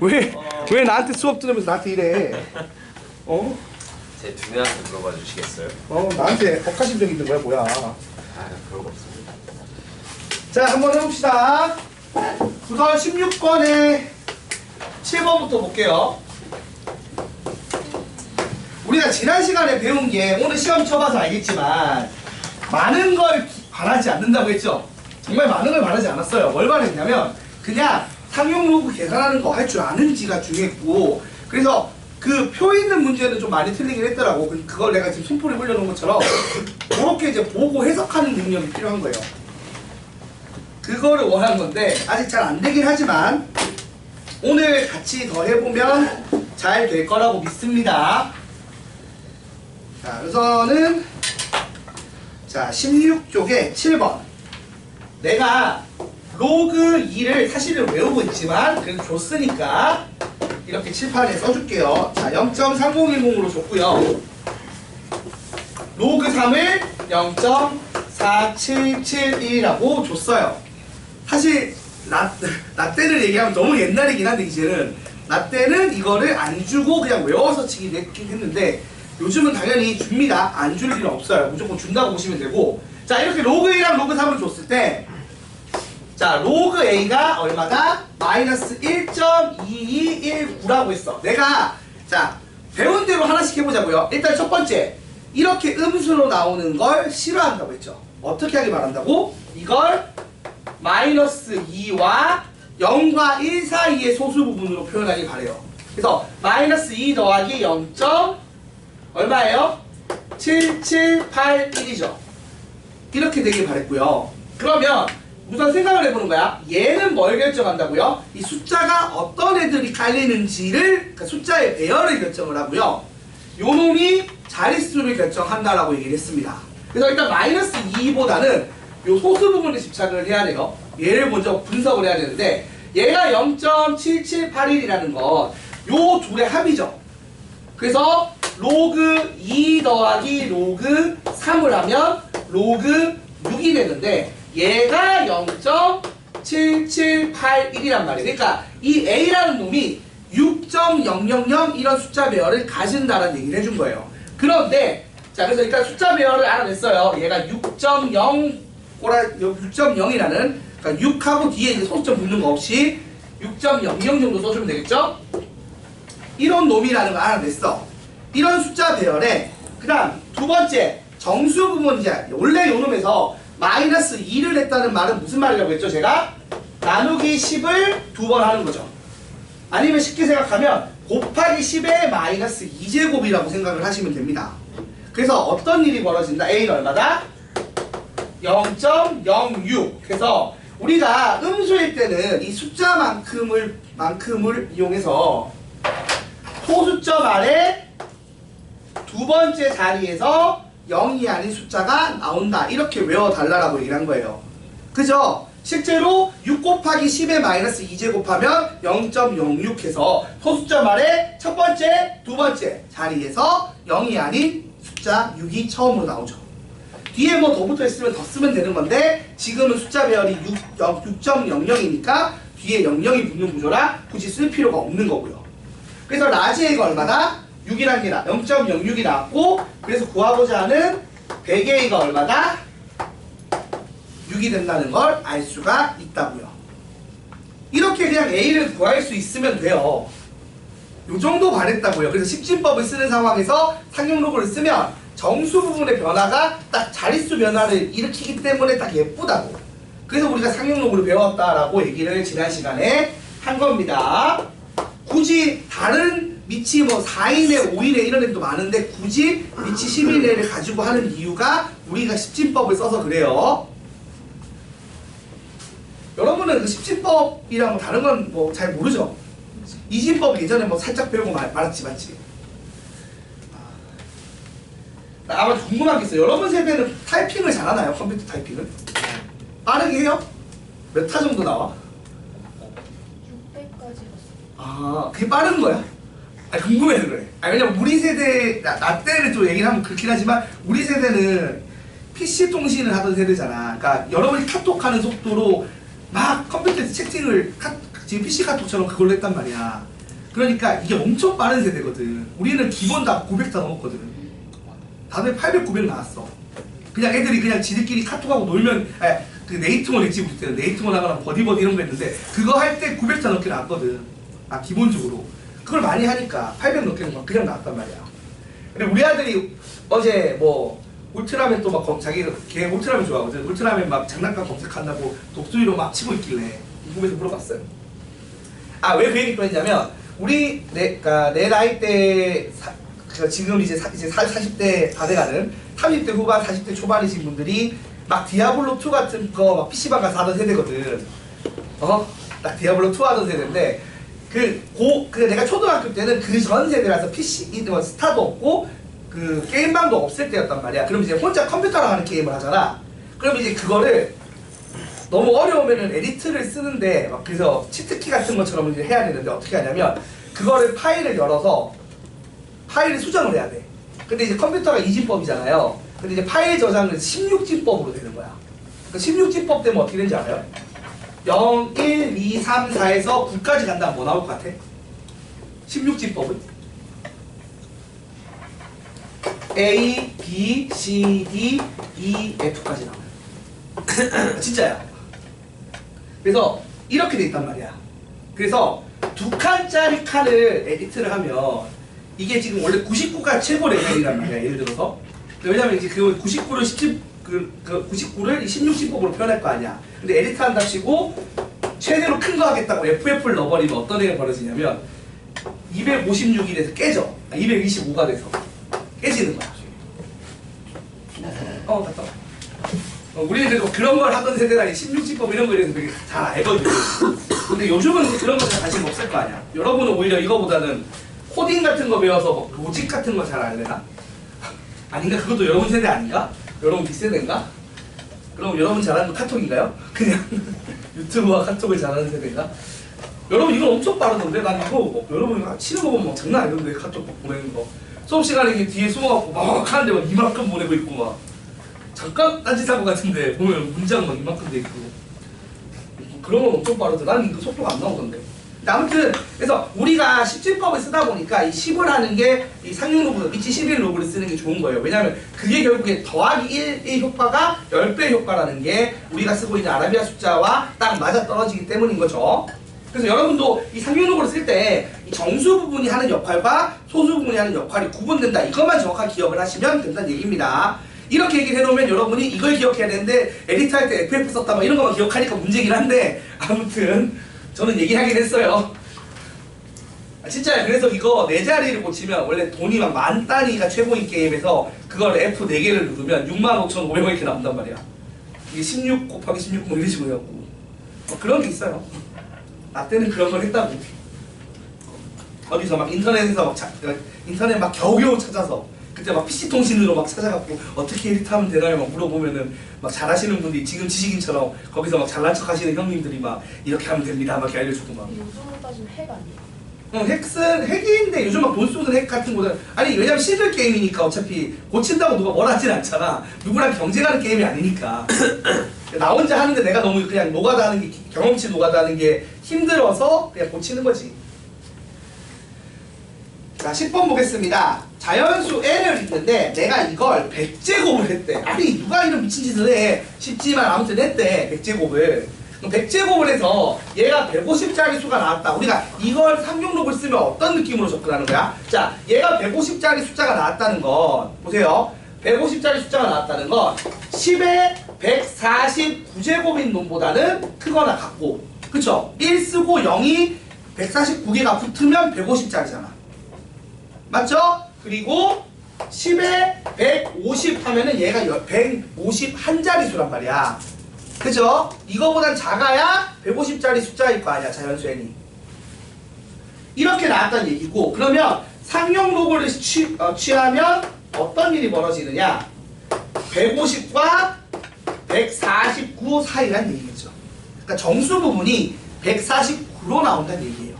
왜 나한테 수업 들으면서 나한테 이래? 어? 제 두뇌한테 물어봐 주시겠어요? 나한테 억하심정 있는 거야 뭐야? 아, 그런 거 없습니다. 자, 한번 해봅시다. 우선 16번에 7번부터 볼게요. 우리가 지난 시간에 배운 게 오늘 시험 쳐봐서 알겠지만 많은 걸 바라지 않는다고 했죠? 정말 많은 걸 바라지 않았어요. 뭘 바랬냐면 그냥 상용 로그 계산하는 거 할 줄 아는지가 중요했고, 그래서 그 표 있는 문제는 좀 많이 틀리긴 했더라고. 그걸 내가 지금 손풀이 올려놓은 것처럼 그렇게 이제 보고 해석하는 능력이 필요한 거예요. 그거를 원한 건데 아직 잘 안 되긴 하지만 오늘 같이 더 해보면 잘 될 거라고 믿습니다. 자, 우선은 자 16쪽에 7번. 내가 로그 2를 사실은 외우고 있지만 그래도 줬으니까 이렇게 칠판에 써줄게요. 자, 0.3010으로 줬고요. 로그 3을 0.4771이라고 줬어요. 사실 라떼를 얘기하면 너무 옛날이긴 한데 이제는 라떼는 이거를 안 주고 그냥 외워서 치긴 했는데 요즘은 당연히 줍니다. 안 줄 일은 없어요. 무조건 준다고 보시면 되고, 자 이렇게 로그 1이랑 로그 3을 줬을 때 자 로그 A가 얼마다? 마이너스 1.2219라고 했어. 내가 자 배운 대로 하나씩 해보자고요. 일단 첫 번째, 이렇게 음수로 나오는 걸 싫어한다고 했죠. 어떻게 하길 바란다고? 이걸 마이너스 2와 0과 1 사이의 소수 부분으로 표현하길 바래요. 그래서 마이너스 2 더하기 0. 얼마예요? 7781이죠. 이렇게 되길 바랬고요. 그러면 우선 생각을 해보는 거야. 얘는 뭘 결정한다고요? 이 숫자가 어떤 애들이 깔리는지를, 그러니까 숫자의 배열을 결정을 하고요. 요 놈이 자릿수를 결정한다라고 얘기를 했습니다. 그래서 일단 마이너스 2보다는 요 소수 부분에 집착을 해야 돼요. 얘를 먼저 분석을 해야 되는데 얘가 0.7781이라는 건 요 둘의 합이죠. 그래서 로그 2 더하기 로그 3을 하면 로그 6이 되는데 얘가 0.7781이란 말이에요. 그러니까 이 A라는 놈이 6.000 이런 숫자 배열을 가진다는 얘기를 해준 거예요. 그런데 자 그래서 일단 숫자 배열을 알아냈어요. 얘가 6.0이라는, 그러니까 6하고 뒤에 이제 소수점 붙는 거 없이 6.00 정도 써주면 되겠죠? 이런 놈이라는 걸 알아냈어. 이런 숫자 배열에 그 다음 두 번째 정수 부분, 이제 원래 요 놈에서 마이너스 2를 했다는 말은 무슨 말이라고 했죠? 제가 나누기 10을 두 번 하는 거죠. 아니면 쉽게 생각하면 곱하기 10의 마이너스 2제곱이라고 생각을 하시면 됩니다. 그래서 어떤 일이 벌어진다? A는 얼마다? 0.06. 그래서 우리가 음수일 때는 이 숫자만큼을 이용해서 소수점 아래 두 번째 자리에서 0이 아닌 숫자가 나온다, 이렇게 외워달라고 얘기를 한 거예요. 그죠? 실제로 6 곱하기 10의 마이너스 2제곱하면 0.06 해서 소수점 아래 첫 번째, 두 번째 자리에서 0이 아닌 숫자 6이 처음으로 나오죠. 뒤에 뭐 더 붙어 있으면 더 쓰면 되는 건데 지금은 숫자 배열이 6.00이니까 뒤에 00이 붙는 구조라 굳이 쓸 필요가 없는 거고요. 그래서 라지 A가 얼마다? 6이란 게 0.06이 나왔고, 그래서 구하고자 하는 100A가 얼마다? 6이 된다는 걸 알 수가 있다고요. 이렇게 그냥 A를 구할 수 있으면 돼요. 요 정도 바랬다고요. 그래서 십진법을 쓰는 상황에서 상용 로그를 쓰면 정수 부분의 변화가 딱 자릿수 변화를 일으키기 때문에 딱 예쁘다고. 그래서 우리가 상용 로그를 배웠다라고 얘기를 지난 시간에 한 겁니다. 굳이 다른 밑이 뭐 4인의 5인의 이런 애도 많은데 굳이 밑이 10인의를 가지고 하는 이유가 우리가 십진법을 써서 그래요. 여러분은 그 십진법이랑 뭐 다른 건 뭐 잘 모르죠? 이진법 예전에 뭐 살짝 배우고 말았지, 맞지? 아마 궁금한 게 있어요. 여러분 세대는 타이핑을 잘하나요? 컴퓨터 타이핑을? 빠르게 해요? 몇 타 정도 나와? 600까지 갔어. 아, 그게 빠른 거야? 아니, 궁금해서 그래. 아니, 왜냐면 우리 세대, 나 때를 좀 얘기를 하면 그렇긴 하지만 우리 세대는 PC 통신을 하던 세대잖아. 그러니까 여러분이 카톡하는 속도로 막 컴퓨터에서 채팅을 지금 PC 카톡처럼 그걸로 했단 말이야. 그러니까 이게 엄청 빠른 세대거든. 우리는 기본 다 900 다 넘었거든. 다들 800, 900 나왔어. 그냥 애들이 그냥 지들끼리 카톡하고 놀면, 그 네이트몬 했지, 우리 때는. 네이트몬 하거나 버디버디 이런 거 했는데, 그거 할 때 900 다 넘게 나왔거든. 기본적으로. 그걸 많이 하니까 800 넘게 그냥 나왔단 말이야. 근데 우리 아들이 어제 뭐, 울트라맨 또 막 걔 울트라맨 좋아하거든. 울트라맨 막 장난감 검색한다고 독수리로 막 치고 있길래 궁금해서 물어봤어요. 왜 그 얘기 꺼냈냐면 그러니까 내 나이 때 지금 이제 40대 다 돼가는 30대 후반 40대 초반이신 분들이 막 디아블로2 같은 거 막 PC방 가서 하던 세대거든. 딱 디아블로2 하던 세대인데 내가 초등학교 때는 그 전 세대라서 PC 스타도 없고 그 게임방도 없을 때였단 말이야. 그럼 이제 혼자 컴퓨터랑 하는 게임을 하잖아. 그럼 이제 그거를 너무 어려우면은 에디트를 쓰는데 막 그래서 치트키 같은 것처럼 이제 해야 되는데 어떻게 하냐면 그거를 파일을 열어서 파일을 수정을 해야 돼. 근데 이제 컴퓨터가 2진법이잖아요. 근데 이제 파일 저장은 16진법으로 되는 거야. 그 16진법 되면 어떻게 되는지 알아요? 0, 1, 2, 3, 4에서 9까지 간다면 뭐 나올 것 같아? 16진법은? A, B, C, D, E, F까지 나와요. 진짜야. 그래서 이렇게 돼 있단 말이야. 그래서 2칸짜리 칸을 에디트를 하면 이게 지금 원래 99가 최고 레벨이란 말이야. 예를 들어서. 왜냐면 이제 그 99를 99를 16진법으로 표현할 거 아니야. 근데 에디트 한다 치고 최대로 큰 거 하겠다고 FF를 넣어버리면 어떤 일이 벌어지냐면 256일에서 깨져. 225가 돼서 깨지는 거야. 갔다 와. 우리는 그런 걸 하던 세대라니 16진법 이런 거에 대해서 되게 잘 알거든. 근데 요즘은 이제 그런 거 잘 관심 없을 거 아니야. 여러분은 오히려 이거보다는 코딩 같은 거 배워서 뭐 로직 같은 거 잘 알려나? 아닌가? 그것도 여러분 세대 아닌가? 여러분 뒷세대인가? 그럼 여러분 잘하는 거 카톡인가요? 그냥 유튜브와 카톡을 잘하는 세대인가? 여러분 이건 엄청 빠르던데? 난 이거 여러분 치는 거 보면 막 장난 아니던데 카톡 보내는 거. 수업 시간에 이게 뒤에 숨어갖고 막 하는데 막 이만큼 보내고 있고 막 잠깐 딴짓한 거 같은데 보면 문장 막 이만큼 돼 있고 그런 건 엄청 빠르던데 난 이거 속도가 안 나오던데. 아무튼 그래서 우리가 10진법을 쓰다 보니까 이 10을 하는 게 이 상용 로그, 미치 11 로그를 쓰는 게 좋은 거예요. 왜냐하면 그게 결국에 더하기 1의 효과가 10배 효과라는 게 우리가 쓰고 있는 아라비아 숫자와 딱 맞아 떨어지기 때문인 거죠. 그래서 여러분도 이 상용 로그를 쓸 때 이 정수 부분이 하는 역할과 소수 부분이 하는 역할이 구분된다. 이것만 정확하게 기억을 하시면 된다는 얘기입니다. 이렇게 얘기를 해놓으면 여러분이 이걸 기억해야 되는데 에디트 할 때 FF 썼다 막 이런 것만 기억하니까 문제긴 한데 아무튼 저는 얘기하긴 했어요. 진짜요. 그래서 이거 4자리를 고치면 원래 돈이 막 만 단위가 최고인 게임에서 그걸 F 4개를 누르면 65,500원 이렇게 나온단 말이야. 이게 16 곱하기 16 뭐 이런 식으로 해갖고 그런 게 있어요. 나 때는 그런 걸 했다고. 어디서 막 인터넷에서 인터넷 막 겨우겨우 찾아서 그때 막 PC통신으로 막 찾아갖고 어떻게 에디트하면 되나요? 막 물어보면은 막 잘하시는 분들이 지금 지식인처럼 거기서 막 잘난 척 하시는 형님들이 막 이렇게 하면 됩니다. 막 이렇게 알려주고 막. 요즘으로 따지면 핵 아니야? 핵인데 요즘 막 돈 쏘는 핵 같은 거는 아니 왜냐면 시들 게임이니까 어차피 고친다고 누가 뭐라 하진 않잖아. 누구랑 경쟁하는 게임이 아니니까. 나 혼자 하는데 내가 너무 그냥 노가다 하는 게 경험치 노가다 하는 게 힘들어서 그냥 고치는 거지. 자, 10번 보겠습니다. 자연수 n을 있는데 내가 이걸 100제곱을 했대. 아니 누가 이런 미친 짓을 해. 쉽지만 아무튼 했대. 100제곱을. 그럼 100제곱을 해서 얘가 150짜리 수가 나왔다. 우리가 이걸 상용록을 쓰면 어떤 느낌으로 접근하는 거야? 자, 얘가 150짜리 숫자가 나왔다는 건 보세요. 150짜리 숫자가 나왔다는 건 10의 149제곱인 놈보다는 크거나 같고, 그쵸? 1 쓰고 0이 149개가 붙으면 150짜리잖아. 맞죠? 그리고 10에 150 하면은 얘가 151자리 수란 말이야. 그죠? 이거보단 작아야 150짜리 숫자일 거 아니야, 자연수 n이. 이렇게 나왔다는 얘기고, 그러면 상용 로그를 취하면 어떤 일이 벌어지느냐? 150과 149 사이란 얘기겠죠. 그러니까 정수 부분이 149로 나온다는 얘기예요.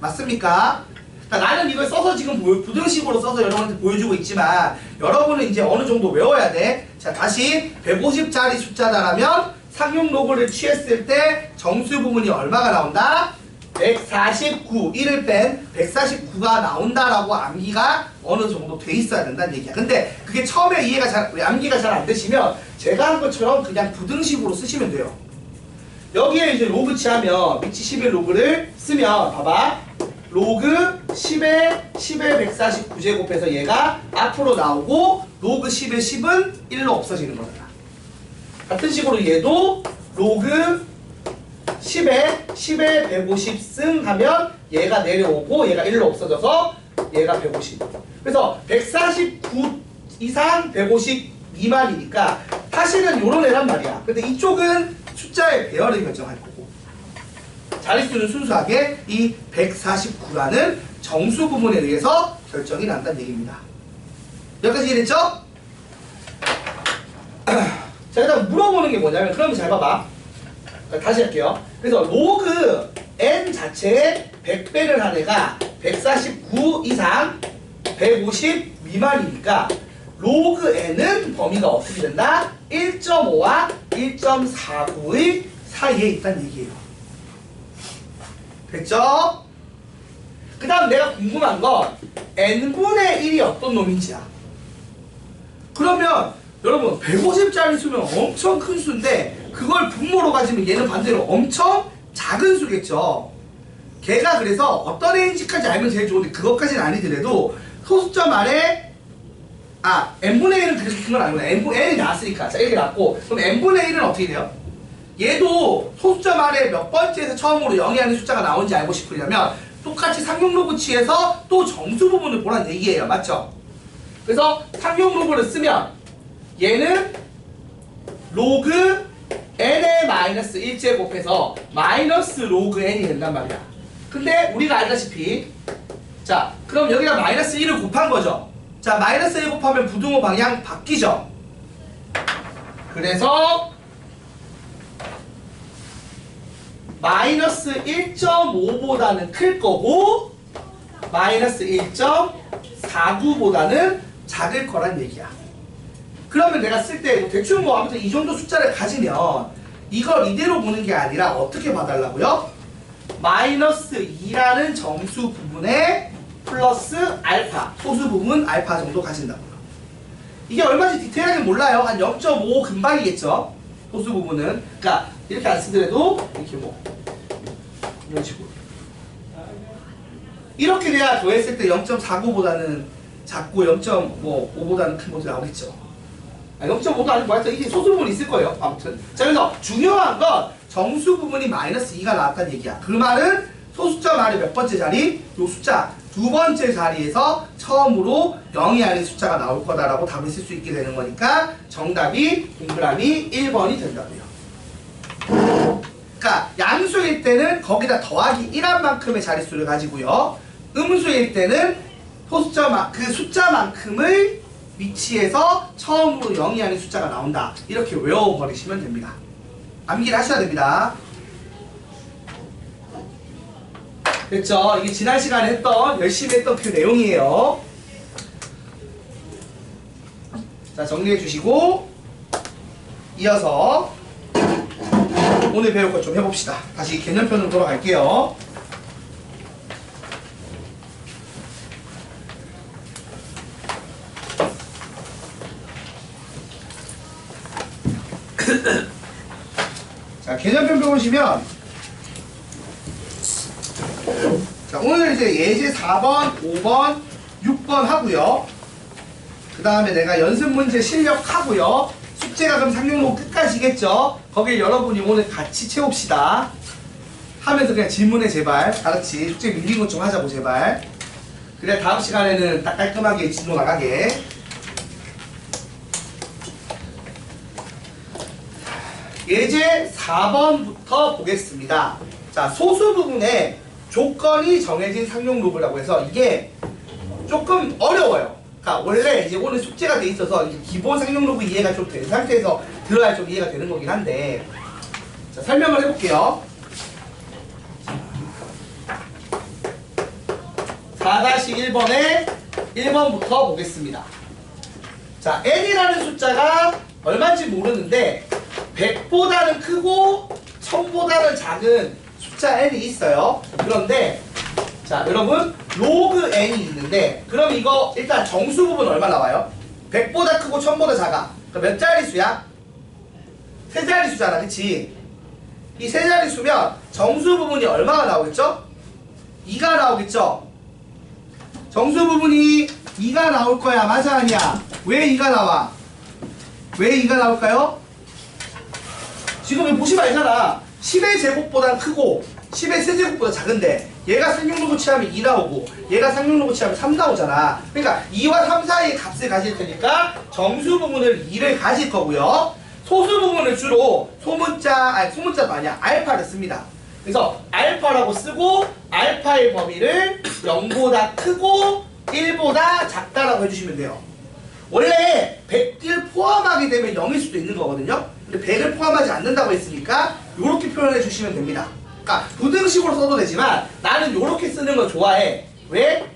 맞습니까? 그러니까 나는 이걸 써서 지금 부등식으로 써서 여러분한테 보여주고 있지만 여러분은 이제 어느 정도 외워야 돼. 자, 다시 150짜리 숫자다라면 상용 로그를 취했을 때 정수 부분이 얼마가 나온다? 149, 1을 뺀 149가 나온다라고 암기가 어느 정도 돼 있어야 된다는 얘기야. 근데 그게 처음에 암기가 잘 안 되시면 제가 한 것처럼 그냥 부등식으로 쓰시면 돼요. 여기에 이제 로그 치하면 위치 10의 로그를 쓰면 봐봐. 로그 10에 149 제곱해서 얘가 앞으로 나오고 로그 10의 10은 1로 없어지는 거잖아. 같은 식으로 얘도 로그 10에 150 승 하면 얘가 내려오고 얘가 1로 없어져서 얘가 150. 그래서 149 이상 150 미만이니까 사실은 요런 애란 말이야. 근데 이쪽은 숫자의 배열을 결정할 거고 자릿수는 순수하게 이 149라는 정수 부분에 의해서 결정이 난다는 얘기입니다. 여기까지 이해됐죠? 자, 일단 물어보는 게 뭐냐면 그러면 잘 봐봐. 다시 할게요. 그래서 로그 n 자체에 100배를 한 애가 149 이상 150 미만이니까 로그 n은 범위가 어떻게 된다? 1.5와 1.49의 사이에 있다는 얘기예요. 됐죠? 그 다음 내가 궁금한 건 n분의 1이 어떤 놈인지야. 그러면 여러분 150짜리 수면 엄청 큰 수인데 그걸 분모로 가지면 얘는 반대로 엄청 작은 수겠죠. 걔가 그래서 어떤 애인지까지 알면 제일 좋은데 그것까지는 아니더라도 소수점 아래 n분의 1은 그래서 큰 건 아니구나. n이 나왔으니까. 자, 이렇게 나왔고 그럼 n분의 1은 어떻게 돼요? 얘도 소수점 아래 몇 번째에서 처음으로 0이 아닌 숫자가 나온지 알고 싶으려면 똑같이 상용로그 취해서 또 정수 부분을 보라는 얘기예요. 맞죠? 그래서 상용로그를 쓰면 얘는 로그 n의 마이너스 1제 곱해서 마이너스 로그 n이 된단 말이야. 근데 우리가 알다시피 자 그럼 여기다 마이너스 1을 곱한 거죠. 자 마이너스 1 곱하면 부등호 방향 바뀌죠. 그래서 마이너스 1.5보다는 클 거고 마이너스 1.49보다는 작을 거란 얘기야. 그러면 내가 쓸 때 대충 뭐 아무튼 이 정도 숫자를 가지면 이걸 이대로 보는 게 아니라 어떻게 봐달라고요? 마이너스 2라는 정수 부분에 플러스 알파, 소수 부분 알파 정도 가진다고요. 이게 얼마인지 디테일하게 몰라요. 한 0.5 금방이겠죠. 소수 부분은. 그러니까 이렇게 안 쓰더라도 이렇게 뭐 이런 식으로. 이렇게 돼야 더했을 때 0.49보다는 작고 0.5보다는 큰 것이 나오겠죠. 0.5도 아니고 하여튼 이게 소수 부분이 있을 거예요. 아무튼. 자, 그래서 중요한 건 정수 부분이 마이너스 2가 나왔다는 얘기야. 그 말은 소수점 아래 몇 번째 자리? 요 숫자 두 번째 자리에서 처음으로 0이 아닌 숫자가 나올 거다라고 답을 쓸 수 있게 되는 거니까 정답이 동그라미 1번이 된다고요. 그러니까 양수일 때는 거기다 더하기 1한 만큼의 자릿수를 가지고요. 음수일 때는 그 숫자만큼의 위치에서 처음으로 0이 아닌 숫자가 나온다. 이렇게 외워버리시면 됩니다. 암기를 하셔야 됩니다. 됐죠? 이게 지난 시간에 열심히 했던 그 내용이에요. 자, 정리해 주시고 이어서 오늘 배울 것 좀 해봅시다. 다시 개념편으로 돌아갈게요. 자, 개념편 보시면 자, 오늘 이제 예제 4번, 5번, 6번 하고요. 그 다음에 내가 연습 문제 실력하고요. 숙제가 그럼 상용로 끝까지겠죠? 거길 여러분이 오늘 같이 채웁시다. 하면서 그냥 질문해 제발. 다같이 숙제 밀린 것 좀 하자고 제발. 그래 다음 시간에는 딱 깔끔하게 진도 나가게. 예제 4번부터 보겠습니다. 자, 소수 부분에 조건이 정해진 상용로그라고 해서 이게 조금 어려워요. 그러니까 원래 이제 오늘 숙제가 돼 있어서 이제 기본 상용로그 이해가 좀 된 상태에서 들어야 좀 이해가 되는 거긴 한데, 자, 설명을 해볼게요. 4-1번에 1번부터 보겠습니다. 자, n이라는 숫자가 얼마인지 모르는데 100보다는 크고 1000보다는 작은 숫자 n이 있어요. 그런데 자 여러분 로그 n이 있는데 그럼 이거 일단 정수 부분 얼마 나와요? 100보다 크고 1000보다 작아. 그럼 몇 자릿수야? 세 자릿수잖아, 그치? 이 세 자릿수면 정수 부분이 얼마가 나오겠죠? 2가 나오겠죠? 정수 부분이 2가 나올 거야, 맞아 아니야? 왜 2가 나와? 왜 2가 나올까요? 지금 여기 보시면 알잖아. 10의 제곱보다 크고 10의 세제곱보다 작은데 얘가 상용로고 취하면 2 나오고 얘가 상용로고 취하면 3 나오잖아. 그러니까 2와 3 사이의 값을 가질 테니까 정수 부분을 2를 가질 거고요. 소수 부분을 주로 소문자도 아니야. 알파를 씁니다. 그래서 알파라고 쓰고 알파의 범위를 0보다 크고 1보다 작다라고 해주시면 돼요. 원래 100을 포함하게 되면 0일 수도 있는 거거든요. 근데 100을 포함하지 않는다고 했으니까 이렇게 표현해 주시면 됩니다. 그러니까 부등식으로 써도 되지만 나는 이렇게 쓰는 거 좋아해. 왜?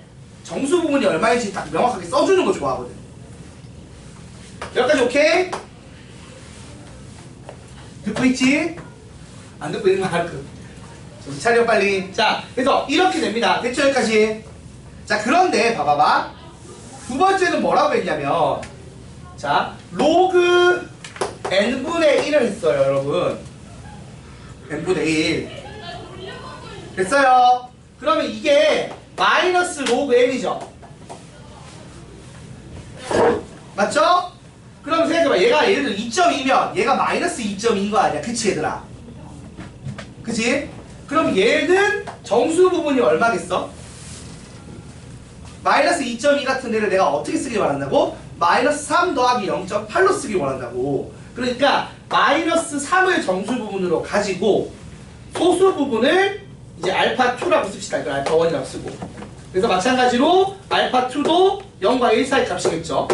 정수 부분이 얼마인지 딱 명확하게 써주는 거 좋아하거든. 여기까지 오케이? 듣고 있지? 안 듣고 있는 거 알고. 정신 차려 빨리. 자, 그래서 이렇게 됩니다. 됐죠 여기까지? 자, 그런데 봐봐봐. 두 번째는 뭐라고 했냐면 자, 로그 n분의 1을 했어요 여러분. n분의 1 됐어요. 그러면 이게 마이너스 로그 n이죠. 맞죠? 그럼 생각해봐. 얘가 예를 들어 2.2면 얘가 마이너스 2.2인 거 아니야. 그치 얘들아? 그치? 그럼 얘는 정수 부분이 얼마겠어? 마이너스 2.2 같은 애를 내가 어떻게 쓰길 원한다고? 마이너스 3 더하기 0.8로 쓰길 원한다고. 그러니까 마이너스 3을 정수 부분으로 가지고 소수 부분을 이제 알파2라고 씁시다. 이걸 알파1이라고 쓰고. 그래서 마찬가지로 알파2도 0과 1 사이 값이겠죠.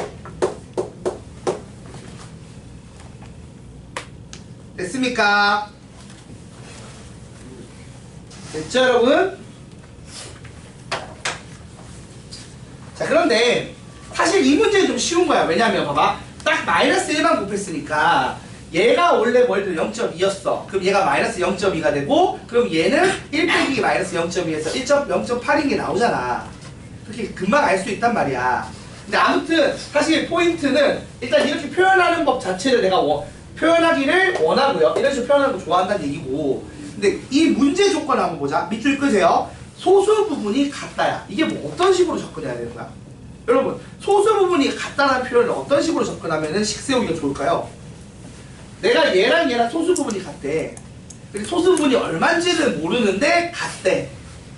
됐습니까? 됐죠 여러분? 자, 그런데 사실 이 문제는 좀 쉬운 거야. 왜냐면 봐봐. 딱 마이너스 1만 곱했으니까 얘가 원래 뭐예를 들어 0.2였어. 그럼 얘가 마이너스 0.2가 되고 그럼 얘는 1 빼기 마이너스 0.2에서 0.8인 게 나오잖아. 그렇게 금방 알 수 있단 말이야. 근데 아무튼 사실 포인트는 일단 이렇게 표현하는 법 자체를 내가 표현하기를 원하고요. 이런 식으로 표현하는 거 좋아한다는 얘기고. 근데 이 문제 조건 한번 보자. 밑줄 끄세요. 소수 부분이 같다야. 이게 뭐 어떤 식으로 접근해야 되는 거야? 여러분, 소수 부분이 같다는 표현을 어떤 식으로 접근하면 식 세우기가 좋을까요? 내가 얘랑 소수 부분이 같대. 근데 소수 부분이 얼마인지는 모르는데 같대.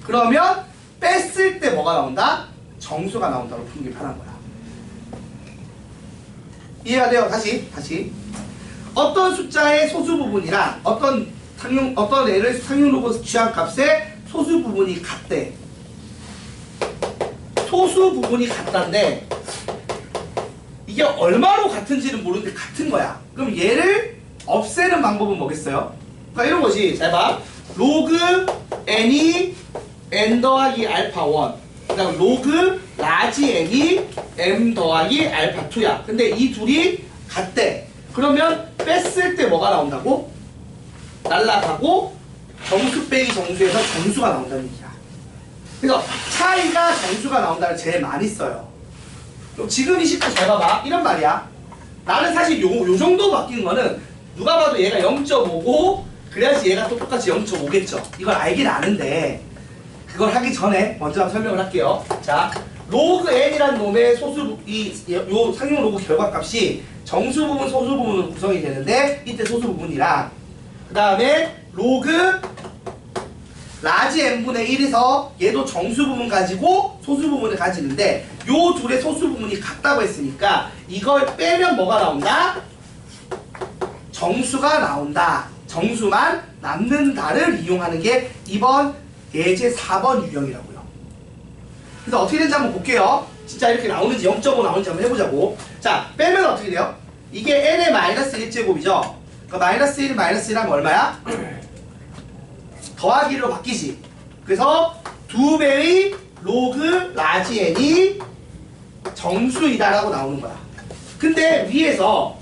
그러면 뺐을 때 뭐가 나온다? 정수가 나온다고 푸는 게 편한 거야. 이해가 돼요? 다시. 어떤 숫자의 소수 부분이랑 어떤 애를 상용로고 취한 값의 소수 부분이 같대. 소수 부분이 같다인데 이게 얼마로 같은지는 모르는데 같은 거야. 그럼 얘를 없애는 방법은 뭐겠어요? 그러니까 이런 거지. 잘 봐. 로그 n이 n 더하기 알파 1. 그 다음 로그 라지 n이 m 더하기 알파 2야. 근데 이 둘이 같대. 그러면 뺐을 때 뭐가 나온다고? 날라가고 정수 빼기 정수에서 정수가 나온다는 얘기야. 그래서 차이가 정수가 나온다를 제일 많이 써요. 그럼 지금 이 식도 잘 봐봐. 이런 말이야. 나는 사실 요 정도 바뀐 거는 누가 봐도 얘가 0.5고 그래야지 얘가 또 똑같이 0.5겠죠. 이걸 알긴 아는데 그걸 하기 전에 먼저 한번 설명을 할게요. 자, 로그 n이란 놈의 소수 요 상용 로그 결과값이 정수 부분, 소수 부분으로 구성이 되는데 이때 소수 부분이랑 그 다음에 로그 라지 n분의 1에서 얘도 정수 부분 가지고 소수 부분을 가지는데 요 둘의 소수 부분이 같다고 했으니까 이걸 빼면 뭐가 나온다? 정수가 나온다. 정수만 남는다를 이용하는 게 이번 예제 4번 유형이라고요. 그래서 어떻게 되는지 한번 볼게요. 진짜 이렇게 나오는지 0.5 나오는지 한번 해보자고. 자, 빼면 어떻게 돼요? 이게 n의 마이너스 1제곱이죠. 그러니까 마이너스 1, 마이너스 1 하면 얼마야? 더하기로 바뀌지. 그래서 2배의 로그 라지 n이 정수이다라고 나오는 거야. 근데 위에서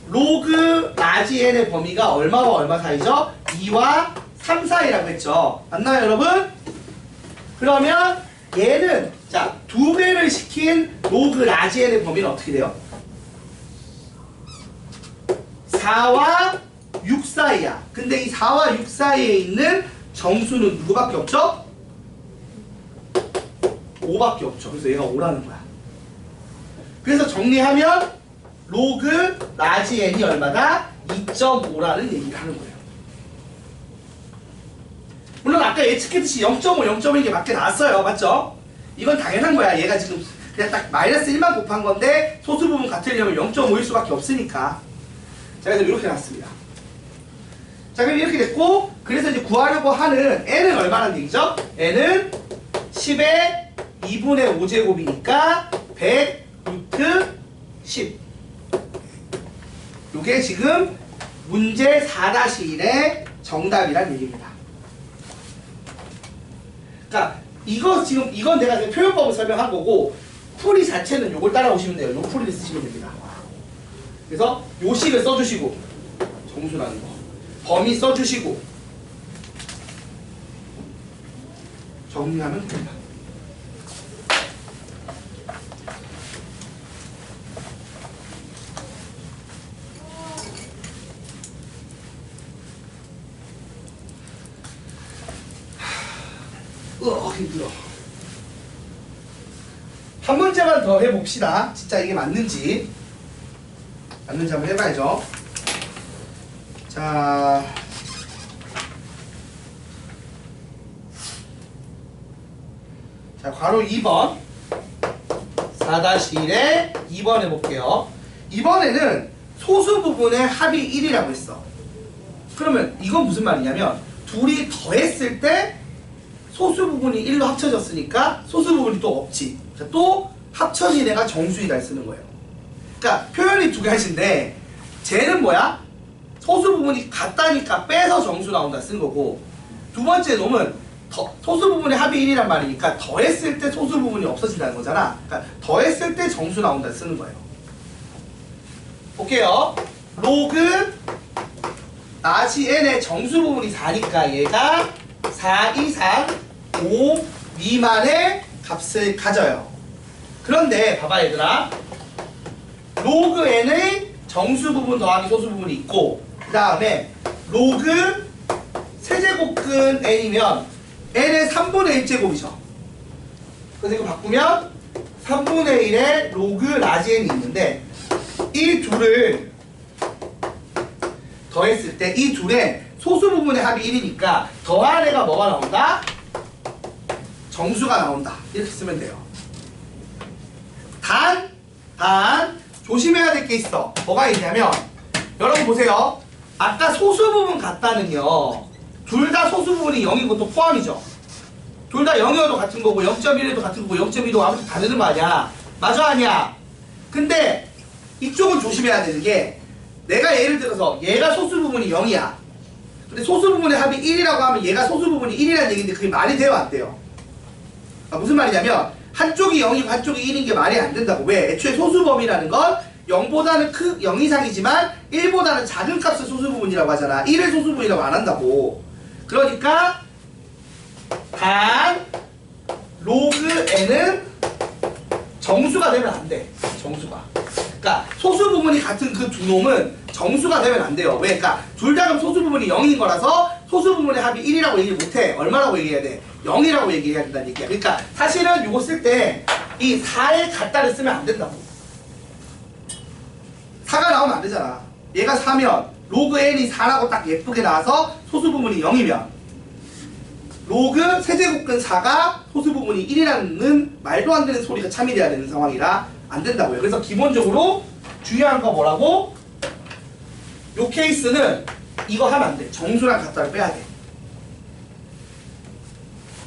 로그 라지 n의 범위가 얼마와 얼마 사이죠? 2와 3, 4이라고 했죠. 맞나요, 여러분? 그러면 얘는 자, 2배를 시킨 로그 라지 n의 범위는 어떻게 돼요? 4와 6 사이야. 근데 이 4와 6 사이에 있는 정수는 누구밖에 없죠? 5밖에 없죠. 그래서 얘가 5라는 거야. 그래서 정리하면 로그 라지 n이 얼마다? 2.5라는 얘기를 하는 거예요. 물론 아까 예측했듯이 0.5, 0.1 게 맞게 나왔어요. 맞죠? 이건 당연한 거야. 얘가 지금 그냥 딱 마이너스 1만 곱한 건데 소수 부분 같으려면 0.5일 수밖에 없으니까. 자, 그래서 이렇게 나왔습니다. 자, 그럼 이렇게 됐고, 그래서 이제 구하려고 하는 n은 얼마란 얘기죠? n은 10의 2분의 5제곱이니까 100 루트 10. 요게 지금 문제 4-1의 정답이란 얘기입니다. 그러니까 이건 내가 지금 표현법을 설명한 거고, 풀이 자체는 요걸 따라오시면 돼요. 요 풀이를 쓰시면 됩니다. 그래서 요 식을 써주시고, 정수라는 거, 범위 써주시고 정리하면 됩니다. 힘들어. 한 문제만 더 해봅시다. 진짜 이게 맞는지 한번 해봐야죠. 자, 괄호 2번 4-1에 2번 해볼게요. 이번에는 소수 부분의 합이 1이라고 했어. 그러면 이건 무슨 말이냐면 둘이 더했을 때 소수 부분이 1로 합쳐졌으니까 소수 부분이 또 없지. 또 합쳐진 애가 정수이다 쓰는 거예요. 그러니까 표현이 두 가지인데 쟤는 뭐야? 소수 부분이 같다니까 빼서 정수 나온다 쓴 거고, 두 번째 놈은 소수 부분의 합이 1이란 말이니까 더했을 때 소수 부분이 없어진다는 거잖아. 그러니까 더했을 때 정수 나온다 쓰는 거예요. 볼게요. 로그 라지 n의 정수 부분이 4니까 얘가 4 이상 5 미만의 값을 가져요. 그런데 봐봐 얘들아, 로그 n의 정수 부분 더하기 소수 부분이 있고, 그 다음에 로그 세제곱근 n이면 n의 3분의 1제곱이죠. 그래서 이거 바꾸면 3분의 1의 로그 라지 n이 있는데, 이 둘을 더했을 때 이 둘의 소수 부분의 합이 1이니까 더한 애가 뭐가 나온다? 정수가 나온다. 이렇게 쓰면 돼요. 단 조심해야 될 게 있어. 뭐가 있냐면 여러분 보세요. 아까 소수 부분 같다는요, 둘 다 소수 부분이 0이고 또 포함이죠. 둘 다 0이어도 같은 거고 0.1에도 같은 거고 0.2도 아무튼 다 되는 거 아니야. 맞아 아니야? 근데 이쪽은 조심해야 되는 게, 내가 예를 들어서 얘가 소수 부분이 0이야. 근데 소수 부분의 합이 1이라고 하면 얘가 소수 부분이 1이라는 얘기인데 그게 말이 돼요 안 돼요? 무슨 말이냐면 한쪽이 0이고 한쪽이 1인 게 말이 안 된다고. 왜? 애초에 소수 범위라는 건 0보다는 0 이상이지만 1보다는 작은 값을 소수 부분이라고 하잖아. 1을 소수 부분이라고 안 한다고. 그러니까 단 로그 n은 정수가 되면 안 돼. 정수가. 그러니까 소수 부분이 같은 그 두 놈은 정수가 되면 안 돼요. 왜? 그러니까 둘 다 그럼 소수 부분이 0인 거라서 소수 부분의 합이 1이라고 얘기 못해. 얼마라고 얘기해야 돼? 0이라고 얘기해야 된다는 얘기야. 그러니까 사실은 이거 쓸 때 이 4의 같다를 쓰면 안 된다고. 4가 나오면 안 되잖아. 얘가 4면 로그 n이 4라고 딱 예쁘게 나와서 소수 부분이 0이면 로그 세제곱근 4가 소수 부분이 1이라는 말도 안 되는 소리가 참이 돼야 되는 상황이라 안 된다고요. 그래서 기본적으로 중요한 거 뭐라고? 요 케이스는 이거 하면 안 돼. 정수랑 같다를 빼야 돼.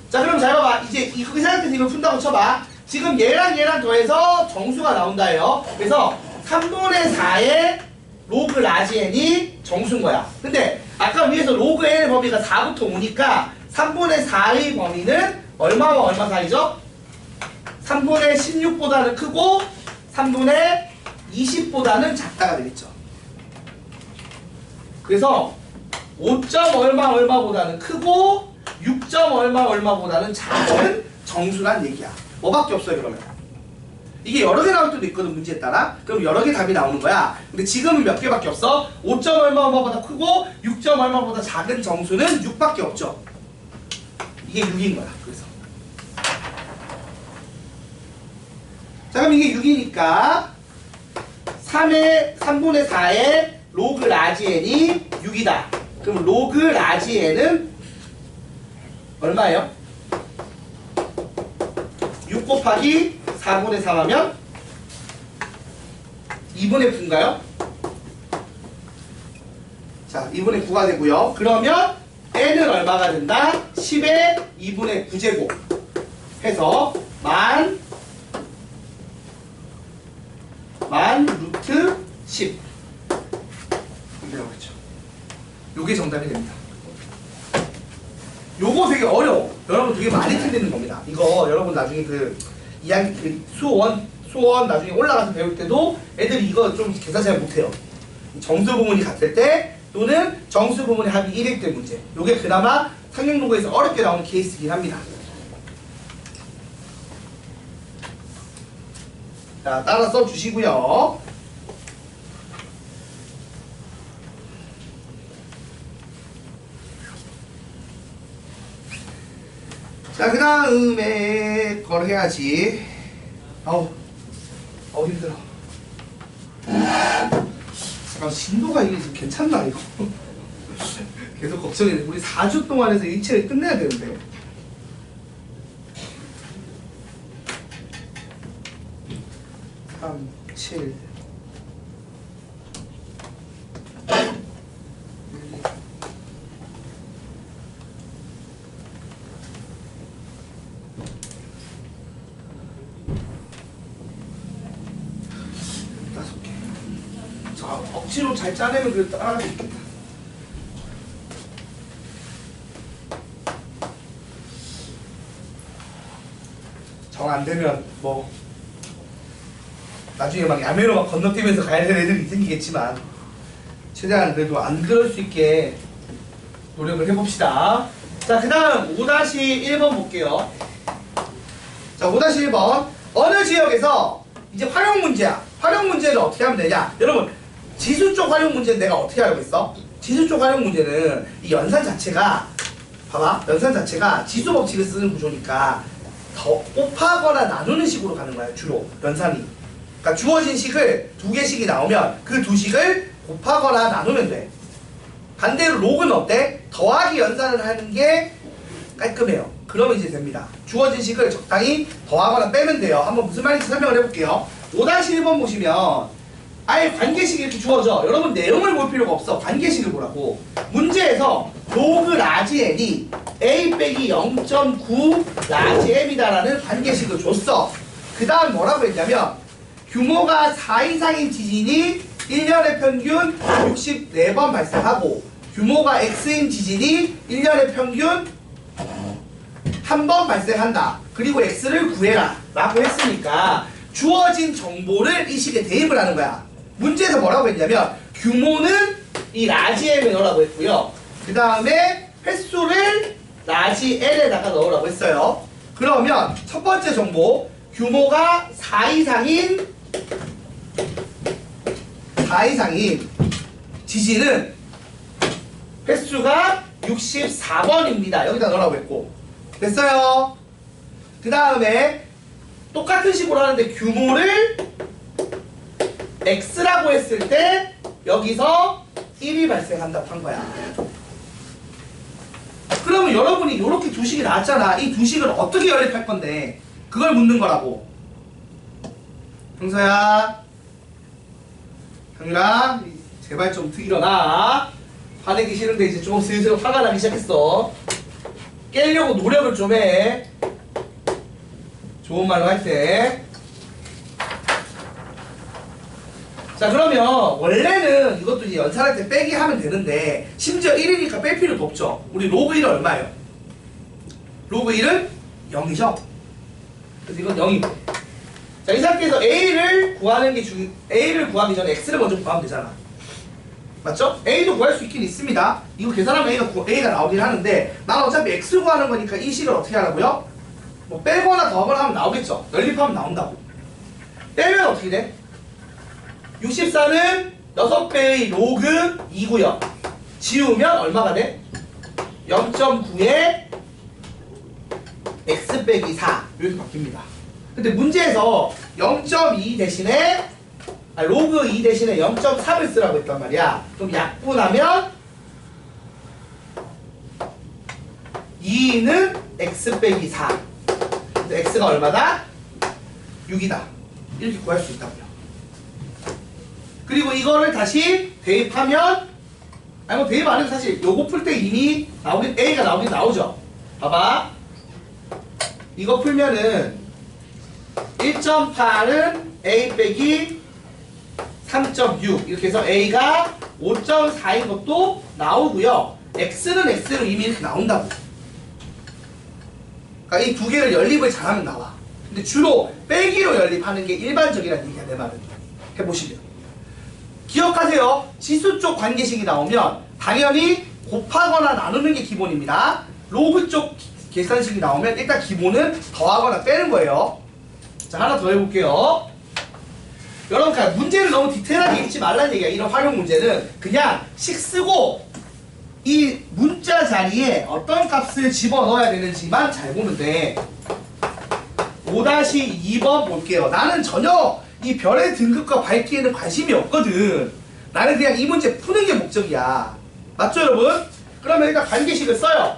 자, 그럼 잘 봐봐. 이제 이 상태에서 이걸 푼다고 쳐봐. 지금 얘랑 더해서 정수가 나온다예요. 그래서 3분의 4의 로그 라지 n이 정수인 거야. 근데 아까 위에서 로그 n의 범위가 4부터 5니까 3분의 4의 범위는 얼마와 얼마 사이죠? 3분의 16보다는 크고 3분의 20보다는 작다가 되겠죠. 그래서 5점 얼마 얼마보다는 크고 6점 얼마 얼마보다는 작은 정수란 얘기야. 뭐밖에 없어요 그러면. 이게 여러 개 나올 때도 있거든 문제에 따라. 그럼 여러 개 답이 나오는 거야. 근데 지금은 몇 개밖에 없어? 5점 얼마 얼마보다 크고 6점 얼마보다 작은 정수는 6밖에 없죠. 이게 6인 거야. 그래서 자 그럼 이게 6이니까 3분의 4의 로그 라지 n이 6이다. 그럼 로그 라지 n은 얼마예요? 6 곱하기 4분의 3 하면 2분의 9인가요? 자 2분의 9가 되고요. 그러면 n은 얼마가 된다? 10의 2분의 9제곱 해서 만 루트 10 이라고 했죠. 요게 정답이 됩니다. 요거 되게 어려워. 여러분 되게 많이 틀리는 겁니다. 이거 여러분 나중에 그 이야기 그 수원 나중에 올라가서 배울 때도 애들이 이거 좀 계산 잘 못해요. 정수 부문이 같을 때 또는 정수 부문의 합이 1일 때 문제. 요게 그나마 상용로고에서 어렵게 나오는 케이스이긴 합니다. 자, 따라 써주시고요. 자, 그 다음에 걸 해야지. 아우 힘들어. 잠깐 진도가 이게 지금 괜찮나 이거? 계속 걱정이 돼. 우리 4주 동안에서 일체를 끝내야 되는데. 삼, 7 5개. 자, 억지로 잘 짜내면 그래도 따라갈 수 있겠다. 정 안 되면 뭐 나중에 막 야매로 막 건너뛰면서 가야 되는 애들이 생기겠지만 최대한 그래도 안 그럴 수 있게 노력을 해봅시다. 자, 그 다음 5-1번 볼게요. 자, 5-1번 어느 지역에서 이제 활용 문제야. 활용 문제를 어떻게 하면 되냐? 여러분 지수 쪽 활용 문제는 내가 어떻게 알고 있어? 지수 쪽 활용 문제는 이 연산 자체가 봐봐, 연산 자체가 지수 법칙을 쓰는 구조니까 더 곱하거나 나누는 식으로 가는 거야. 주로 연산이. 그러니까 주어진 식을 2개씩이 나오면 그 2식을 곱하거나 나누면 돼. 반대로 로그는 어때? 더하기 연산을 하는 게 깔끔해요. 그러면 이제 됩니다. 주어진 식을 적당히 더하거나 빼면 돼요. 한번 무슨 말인지 설명을 해볼게요. 5-1번 보시면 아예 관계식이 이렇게 주어져. 여러분 내용을 볼 필요가 없어. 관계식을 보라고. 문제에서 로그 라지 n이 a 빼기 0.9 라지 m이다라는 관계식을 줬어. 그 다음 뭐라고 했냐면 규모가 4 이상인 지진이 1년에 평균 64번 발생하고 규모가 X인 지진이 1년에 평균 1번 발생한다. 그리고 X를 구해라 라고 했으니까 주어진 정보를 이 식에 대입을 하는 거야. 문제에서 뭐라고 했냐면 규모는 이 라지 M에 넣으라고 했고요. 그 다음에 횟수를 라지 L에다가 넣으라고 했어요. 그러면 첫 번째 정보 규모가 4 이상인 지진은 횟수가 64번입니다. 여기다 넣으라고 했고 됐어요. 그 다음에 똑같은 식으로 하는데 규모를 X라고 했을 때 여기서 1이 발생한다고 한 거야. 그러면 여러분이 이렇게 2식이 나왔잖아. 이 2식을 어떻게 연립할 건데 그걸 묻는 거라고. 형서야, 형이라 제발 좀 일어나. 화내기 싫은데 이제 좀 슬슬 화가 나기 시작했어. 깨려고 노력을 좀 해. 좋은 말로 할 때. 자, 그러면 원래는 이것도 이제 연산할 때 빼기 하면 되는데 심지어 1이니까 뺄 필요도 없죠. 우리 로그 1은 얼마예요? 로그 1은 0이죠. 그래서 이건 0이고. 자, 이 상태에서 A를 구하기 전에 X를 먼저 구하면 되잖아. 맞죠? A도 구할 수 있긴 있습니다. 이거 계산하면 A가 나오긴 하는데 난 어차피 X 구하는 거니까 이 식을 어떻게 하라고요? 뭐 빼거나 더하거나 하면 나오겠죠. 연립하면 나온다고. 빼면 어떻게 돼? 64는 6배의 로그 2고요. 지우면 얼마가 돼? 0.9에 x 빼기 4 이렇게 바뀝니다. 근데 문제에서 0.2 대신에 로그 2 대신에 0.3을 쓰라고 했단 말이야. 그럼 약분하면 2는 x 빼기 4. 그래서 x가 얼마다? 6이다. 이렇게 구할 수 있다고요. 그리고 이거를 다시 대입하면 뭐 대입 안 해도 사실 요거 풀 때 이미 A가 나오긴 나오죠. 봐봐. 이거 풀면은 1.8은 A 빼기 3.6 이렇게 해서 A가 5.4인 것도 나오고요. X는 X로 이미 이렇게 나온다고. 그러니까 이 두 개를 연립을 잘하면 나와. 근데 주로 빼기로 연립하는 게 일반적이라는 얘기야, 내 말은. 해보시면. 기억하세요. 지수 쪽 관계식이 나오면 당연히 곱하거나 나누는 게 기본입니다. 로그 쪽 계산식이 나오면 일단 기본은 더하거나 빼는 거예요. 자, 하나 더 해볼게요. 여러분, 문제를 너무 디테일하게 읽지 말라는 얘기야. 이런 활용 문제는 그냥 식 쓰고 이 문자 자리에 어떤 값을 집어넣어야 되는지만 잘 보면 돼. 5-2번 볼게요. 나는 전혀 이 별의 등급과 밝기에는 관심이 없거든. 나는 그냥 이 문제 푸는 게 목적이야. 맞죠, 여러분? 그러면 일단 관계식을 써요.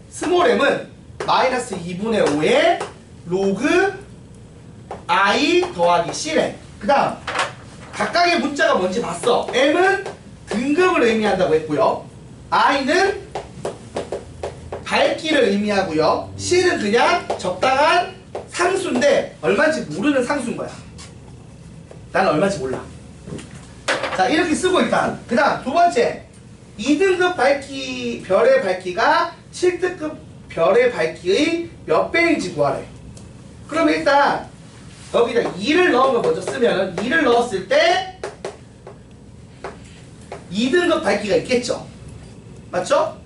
스몰 m은 마이너스 2분의 5에 로그 i 더하기 cn. 그 다음 각각의 문자가 뭔지 봤어. m은 등급을 의미한다고 했고요. i는 밝기를 의미하고요. c는 그냥 적당한 상수인데 얼마인지 모르는 상수인 거야. 나는 얼마인지 몰라. 자, 이렇게 쓰고 일단 그 다음 두 번째 2등급 밝기 별의 밝기가 7등급 별의 밝기의 몇 배인지 구하래. 그러면 일단 여기다 2를 넣은 거 먼저 쓰면 2를 넣었을 때 2등급 밝기가 있겠죠. 맞죠?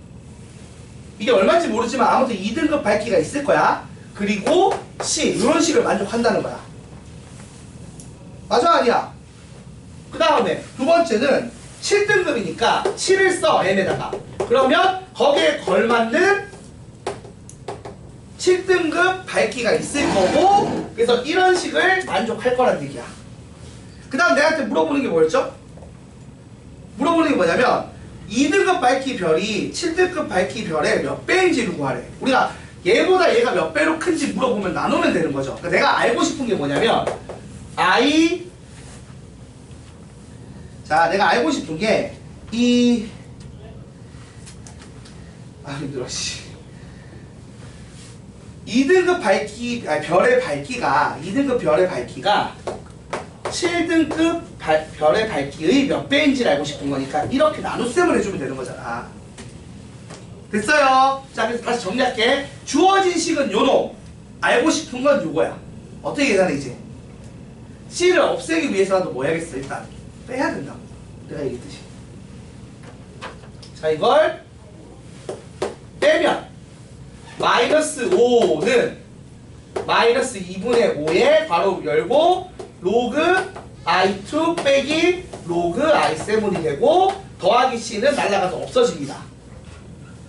이게 얼마인지 모르지만 아무튼 2등급 밝기가 있을 거야. 그리고 C 이런 식을 만족한다는 거야. 맞아, 아니야? 그 다음에 두 번째는 7등급이니까 7을 써 m에다가. 그러면 거기에 걸맞는 7등급 밝기가 있을 거고, 그래서 이런 식을 만족할 거란 얘기야. 그 다음 내한테 물어보는 게 뭐였죠? 물어보는 게 뭐냐면 2등급 밝기 별이 7등급 밝기 별의 몇 배인지를 구하래. 우리가 얘보다 얘가 몇 배로 큰지 물어보면 나누면 되는 거죠. 그러니까 내가 알고 싶은 게 뭐냐면 자, 내가 알고 싶은 게 힘들어, 씨. 2등급 별의 밝기가 2등급 별의 밝기가 7등급 별의 밝기의 몇 배인지를 알고 싶은 거니까 이렇게 나눗셈을 해주면 되는 거잖아. 됐어요? 자, 그래서 다시 정리할게. 주어진 식은 요놈. 알고 싶은 건 요거야. 어떻게 계산해, 이제? C를 없애기 위해서라도 뭐 해야겠어? 일단 빼야 된다고. 내가 얘기했듯이. 자, 이걸 빼면 마이너스 5는 마이너스 2분의 5에 바로 열고 로그 i2 빼기 로그 i7이 되고 더하기 c는 날아가서 없어집니다.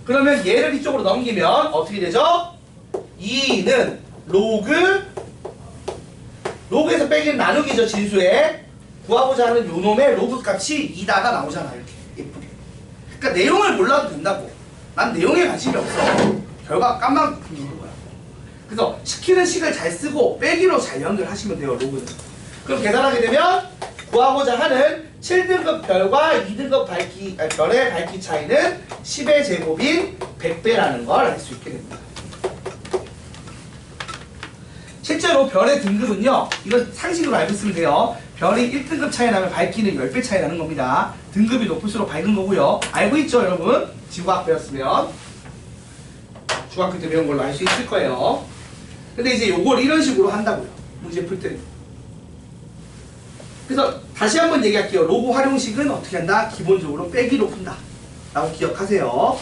그러면 얘를 이쪽으로 넘기면 어떻게 되죠? 2는 로그에서 빼기는 나누기죠. 진수에 구하고자 하는 요놈의 로그 값이 2다가 나오잖아. 이렇게 예쁘게. 그러니까 내용을 몰라도 된다고. 난 내용에 관심이 없어. 결과 깜만 보는 거야. 그래서 시키는 식을 잘 쓰고 빼기로 잘 연결하시면 돼요. 로그는. 그럼 계산하게 되면 구하고자 하는 7등급 별과 2등급 별의 밝기 차이는 10의 제곱인 100배라는 걸 알 수 있게 됩니다. 실제로 별의 등급은요, 이건 상식으로 알고 있으면 돼요. 별이 1등급 차이 나면 밝기는 10배 차이 나는 겁니다. 등급이 높을수록 밝은 거고요. 알고 있죠, 여러분? 지구과학 배웠으면. 중학교 때 배운 걸로 알 수 있을 거예요. 근데 이제 요걸 이런 식으로 한다고요. 문제 풀 때는. 그래서 다시 한번 얘기할게요. 로그 활용식은 어떻게 한다? 기본적으로 빼기로 푼다 라고 기억하세요.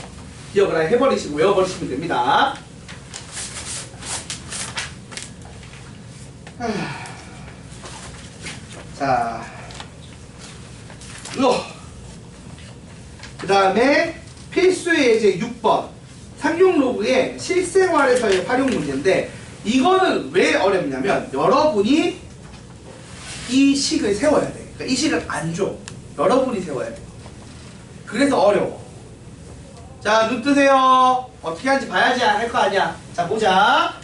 기억을 해버리시고 외워버리시면 됩니다. 자, 그 다음에 필수의 예제 6번 상용 로그의 실생활에서의 활용 문제인데, 이거는 왜 어렵냐면 여러분이 이 식을 세워야 돼. 그러니까 이 식을 안 줘. 여러분이 세워야 돼. 그래서 어려워. 자, 눈 뜨세요. 어떻게 하는지 봐야지 할 거 아니야. 자, 보자.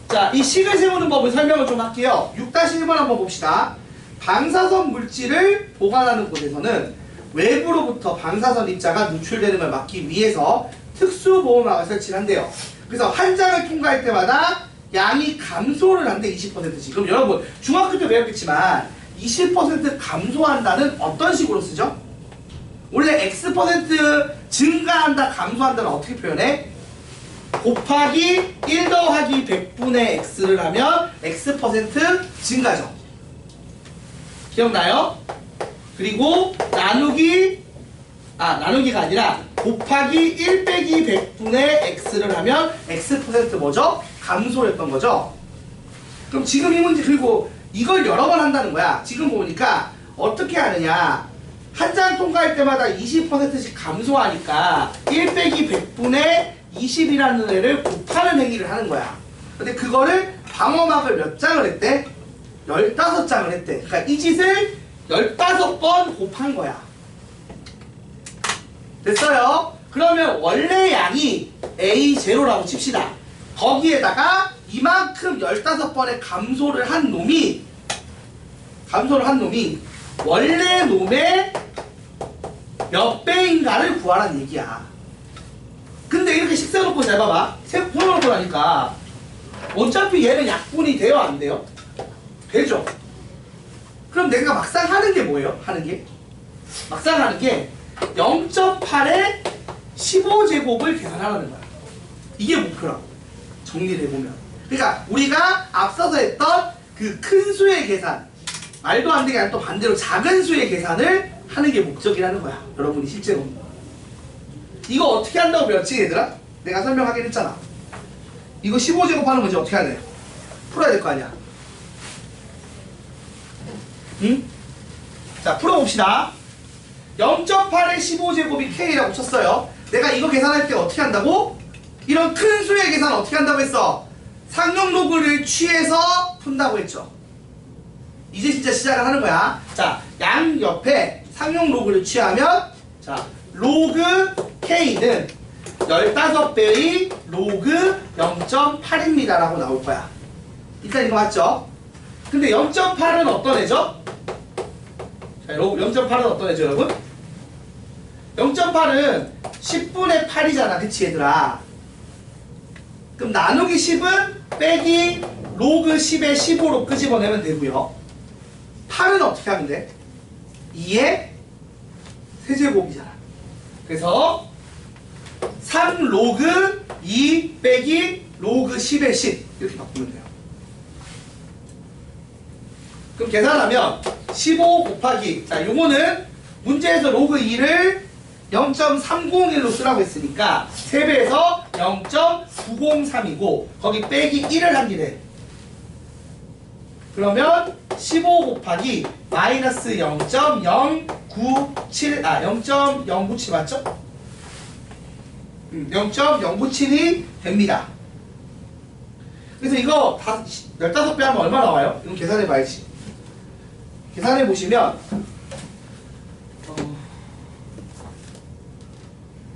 자, 이 식을 세우는 법을 설명을 좀 할게요. 6-1번 한번 봅시다. 방사선 물질을 보관하는 곳에서는 외부로부터 방사선 입자가 누출되는 걸 막기 위해서 특수 보호막을 설치한대요. 그래서 한 장을 통과할 때마다 양이 감소를 한대, 20%씩. 그럼 여러분 중학교 때 배웠겠지만 20% 감소한다는 어떤 식으로 쓰죠? 원래 X% 증가한다, 감소한다는 어떻게 표현해? 곱하기 1 더하기 100분의 X를 하면 X% 증가죠. 기억나요? 그리고 나누기가 아니라 곱하기 1 빼기 100분의 X를 하면 X% 뭐죠? 감소했던 거죠. 그럼 지금 이 문제, 그리고 이걸 여러 번 한다는 거야. 지금 보니까 어떻게 하느냐, 한 장 통과할 때마다 20%씩 감소하니까 1 빼기 100분의 20이라는 애를 곱하는 행위를 하는 거야. 근데 그거를 방어막을 몇 장을 했대? 15장을 했대. 그러니까 이 짓을 15번 곱한 거야. 됐어요? 그러면 원래 양이 A0라고 칩시다. 거기에다가 이만큼 15번의 감소를 한 놈이 원래 놈의 몇 배인가를 구하라는 얘기야. 근데 이렇게 식 세워놓고 잘 봐봐. 세워놓고 나니까 어차피 얘는 약분이 돼요, 안 돼요? 되죠? 그럼 내가 막상 하는 게 뭐예요? 막상 하는 게 0.8의 15제곱을 계산하라는 거야. 이게 목표라고. 정리를 해보면. 그러니까 우리가 앞서서 했던 그 큰 수의 계산, 말도 안 되게 아니라 또 반대로 작은 수의 계산을 하는 게 목적이라는 거야. 여러분이 실제로. 이거 어떻게 한다고 배웠지, 얘들아? 내가 설명하긴 했잖아. 이거 15제곱 하는 문제 어떻게 하냐? 풀어야 될 거 아니야. 응? 자, 풀어봅시다. 0.8의 15제곱이 K라고 쳤어요. 내가 이거 계산할 때 어떻게 한다고? 이런 큰 수의 계산 어떻게 한다고 했어? 상용 로그를 취해서 푼다고 했죠. 이제 진짜 시작을 하는 거야. 자, 양 옆에 상용 로그를 취하면, 자, 로그 K는 15배의 로그 0.8입니다 라고 나올 거야. 일단 이거 맞죠? 근데 0.8은 어떤 애죠? 자, 0.8은 어떤 애죠, 여러분? 0.8은 10분의 8이잖아, 그치 얘들아? 그럼 나누기 10은 빼기 로그 10의 15로 끄집어내면 되고요. 8은 어떻게 하면 돼? 2의 세제곱이잖아. 그래서 3 로그 2 빼기 로그 10의 10 이렇게 바꾸면 돼요. 그럼 계산하면 15 곱하기, 자, 요거는 문제에서 로그 2를 0.301로 쓰라고 했으니까 3배에서 0.903이고 거기 빼기 1을 한 게 돼. 그러면 15 곱하기 마이너스 0.097, 0.097 맞죠? 0.097이 됩니다. 그래서 이거 다 15배 하면 얼마 나와요? 이거 계산해 봐야지. 계산해 보시면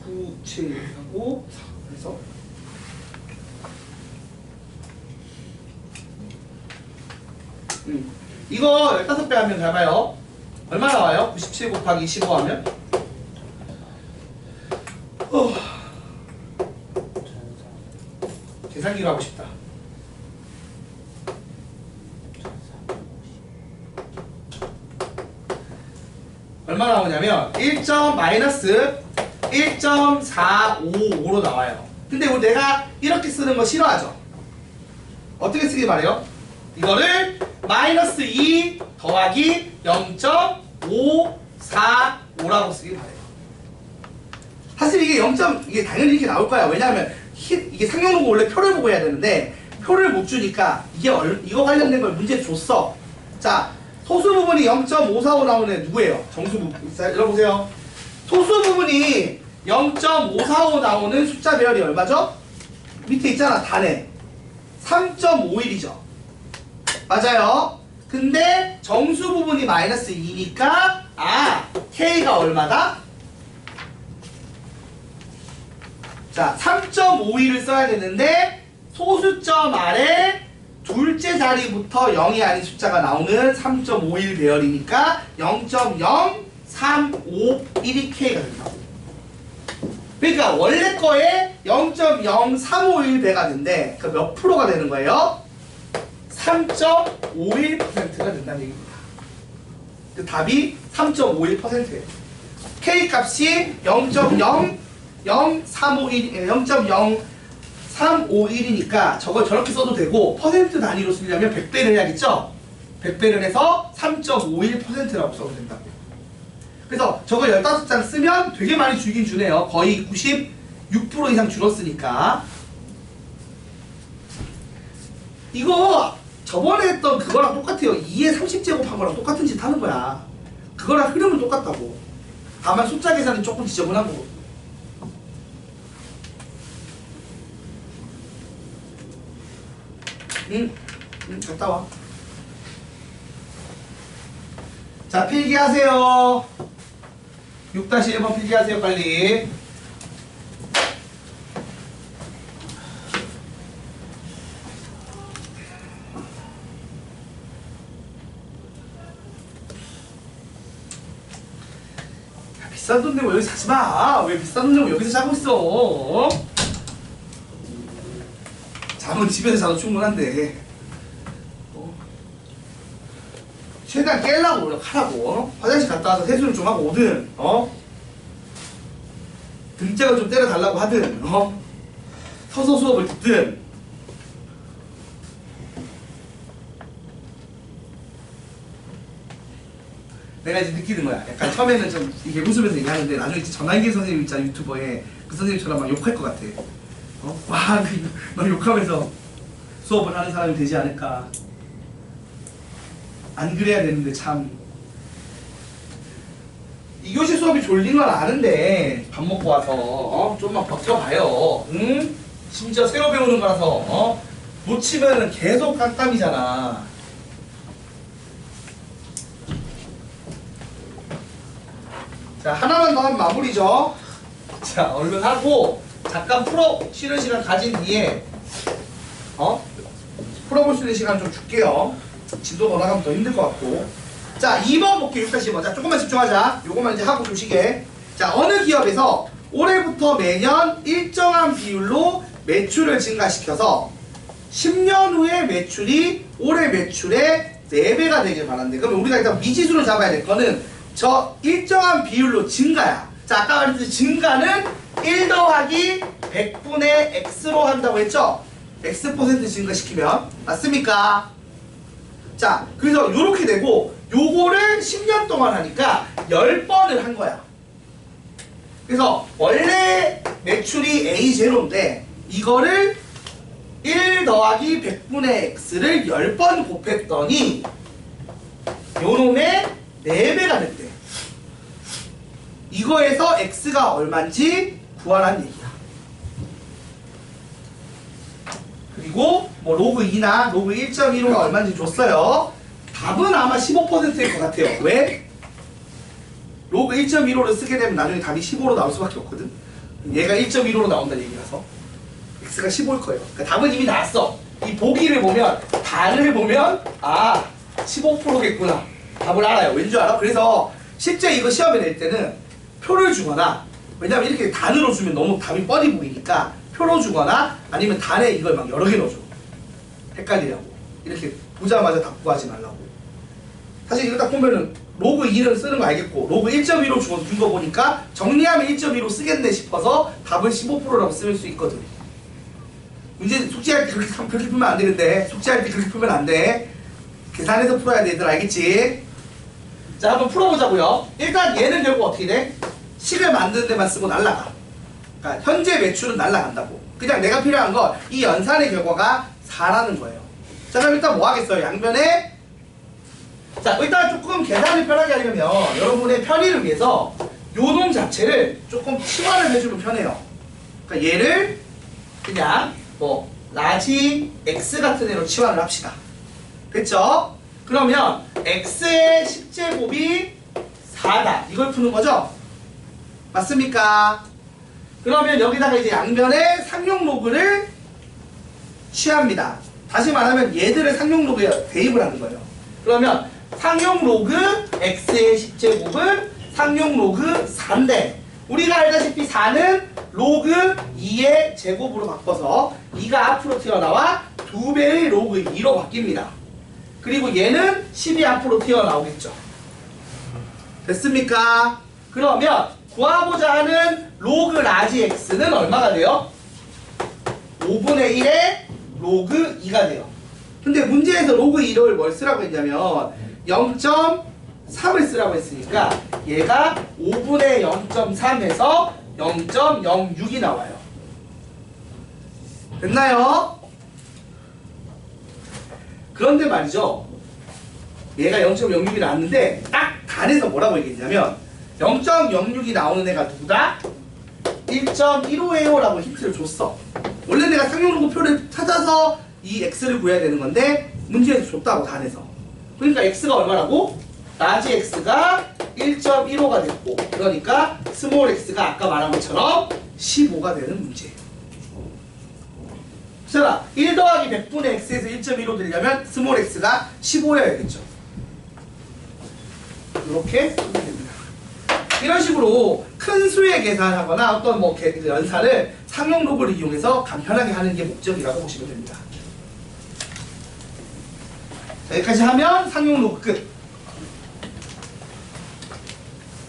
9, 7하고 4 그래서 이거 15배 하면 잘 봐요. 얼마 나와요? 97 곱하기 15 하면 계산기로 하고 싶다. 얼마 나오냐면 1.-1.455로 나와요. 근데 내가 이렇게 쓰는 거 싫어하죠? 어떻게 쓰길 바래요? 이거를 마이너스 2 더하기 0.545라고 쓰길 바래요. 사실 이게 이게 당연히 이렇게 나올 거야. 왜냐하면 이게 상용놓고 원래 표를 보고 해야 되는데 표를 못 주니까 이거 관련된 걸 문제 줬어. 자, 소수 부분이 0.545 나오는 애 누구예요? 정수 부분. 자, 읽어보세요. 소수 부분이 0.545 나오는 숫자 배열이 얼마죠? 밑에 있잖아, 단에 3.51이죠. 맞아요. 근데 정수 부분이 마이너스 2니까 K가 얼마다? 자, 3.51을 써야 되는데 소수점 아래 둘째 자리부터 0이 아닌 숫자가 나오는 3.51 배열이니까 0.0351이 K가 된다고. 그러니까 원래 거에 0.0351 배가 된대. 그 몇 프로가 되는 거예요? 3.51%가 된다는 얘기입니다. 그 답이 3.51%예요. K 값이 0.0351이니까 저걸 저렇게 써도 되고 퍼센트 단위로 쓰려면 100배를 해야겠죠? 100배를 해서 3.51%라고 써도 된다고. 그래서 저걸 15장 쓰면 되게 많이 줄긴 주네요. 거의 96% 이상 줄었으니까. 이거 저번에 했던 그거랑 똑같아요. 2의 30제곱 한 거랑 똑같은 짓 하는 거야. 그거랑 흐름은 똑같다고. 다만 숫자 계산이 조금 지저분한 거고. 갔다 와. 자, 필기하세요. 6-1번 필기하세요, 빨리. 비싼 돈 내고 여기 사지 마. 왜 비싼 돈 내고 여기서 자고 있어? 어? 잠은 집에서 자도 충분한데. 최대한 깨려고 노력하라고. 화장실 갔다 와서 세수를 좀 하고 오든, 등짝을 좀 때려달라고 하든, 서서 수업을 듣든. 내가 이제 느끼는 거야. 약간 처음에는 좀 이게 웃으면서 얘기하는데 나중에 전환기 선생님 있잖아, 유튜버에. 그 선생님처럼 막 욕할 것 같아. 와, 너 욕하면서 수업을 하는 사람이 되지 않을까. 안 그래야 되는데 참. 2교시 수업이 졸린 건 아는데 밥 먹고 와서 좀만 버텨봐요. 응? 심지어 새로 배우는 거라서 놓치면 계속 깜깜이잖아. 자, 하나만 더 하면 마무리죠. 자, 얼른 하고 잠깐 쉬는 시간 가진 뒤에 풀어볼 수 있는 시간 좀 줄게요. 진도 더 나가면 더 힘들 것 같고. 자, 2번 볼게요. 6-2번. 자, 조금만 집중하자. 요거만 이제 하고 좀 쉬게. 자, 어느 기업에서 올해부터 매년 일정한 비율로 매출을 증가시켜서 10년 후에 매출이 올해 매출의 4배가 되길 바란대. 그러면 우리가 일단 미지수를 잡아야 될 거는 저 일정한 비율로 증가야. 자, 아까 말했듯이 증가는 1 더하기 100분의 x로 한다고 했죠? x% 증가시키면. 맞습니까? 자, 그래서 요렇게 되고 요거를 10년 동안 하니까 10번을 한 거야. 그래서 원래 매출이 A0인데 이거를 1 더하기 100분의 x를 10번 곱했더니 요놈의 4배가 됐대. 이거에서 x가 얼마인지 구하라는 얘기야. 그리고 뭐 로그 2나 로그 1.15가 얼마인지 줬어요. 답은 아마 15%일 것 같아요. 왜? 로그 1.15를 쓰게 되면 나중에 답이 15로 나올 수밖에 없거든. 얘가 1.15로 나온다는 얘기라서 x가 15일 거예요. 그러니까 답은 이미 나왔어. 이 보기를 보면 단을 보면 15%겠구나. 답을 알아요. 왠 줄 알아? 그래서 실제 이거 시험에 낼 때는 표를 주거나, 왜냐면 이렇게 단으로 주면 너무 답이 뻔히 보이니까 표로 주거나 아니면 단에 이걸 막 여러 개 넣어줘. 헷갈리라고. 이렇게 보자마자 답 구하지 말라고. 사실 이거 딱 보면은 로그 2를 쓰는 거 알겠고 로그 1.15 준 거 보니까 정리하면 1.15 쓰겠네 싶어서 답을 15%라고 쓸 수 있거든. 문제 숙제할 때 그렇게 풀면 안 되는데, 숙제할 때 그렇게 풀면 안 돼. 계산해서 풀어야 돼, 얘들 알겠지? 자, 한번 풀어보자고요. 일단 얘는 결국 어떻게 돼? 식을 만드는 데만 쓰고 날라가. 그러니까 현재 매출은 날라간다고. 그냥 내가 필요한 건 이 연산의 결과가 4라는 거예요. 자, 그럼 일단 뭐 하겠어요? 양변에, 자, 일단 조금 계산을 편하게 하려면 여러분의 편의를 위해서 요 놈 자체를 조금 치환을 해주면 편해요. 그러니까 얘를 그냥 뭐 라지 x 같은 애로 치환을 합시다. 됐죠? 그러면 x의 10제곱이 4다. 이걸 푸는 거죠? 맞습니까? 그러면 여기다가 이제 양변에 상용 로그를 취합니다. 다시 말하면 얘들을 상용 로그에 대입을 하는 거예요. 그러면 상용 로그 x의 10제곱은 상용 로그 4인데 우리가 알다시피 4는 로그 2의 제곱으로 바꿔서 2가 앞으로 튀어나와 2배의 로그 2로 바뀝니다. 그리고 얘는 10이 앞으로 튀어나오겠죠. 됐습니까? 그러면 구하고자 하는 로그 라지 x는 얼마가 돼요? 5분의 1의 로그 2가 돼요. 근데 문제에서 로그 2를 뭘 쓰라고 했냐면 0.3을 쓰라고 했으니까 얘가 5분의 0.3에서 0.06이 나와요. 됐나요? 그런데 말이죠. 얘가 0.06이 나왔는데 딱 단에서 뭐라고 얘기했냐면 0.06이 나오는 애가 누구다? 1.15예요 라고 힌트를 줬어. 원래 내가 상용로그표를 찾아서 이 x를 구해야 되는 건데 문제에서 줬다고 단에서. 그러니까 x가 얼마라고? 라지 x가 1.15가 됐고 그러니까 스몰 x가 아까 말한 것처럼 15가 되는 문제예요. 자, 1 더하기 100분의 x에서 1.15 되려면 스몰 x가 15여야겠죠. 이렇게 하면 됩니다. 이런 식으로 큰 수의 계산하거나 어떤 뭐 연산을 상용 로그를 이용해서 간편하게 하는 게 목적이라고 보시면 됩니다. 자, 여기까지 하면 상용 로그 끝.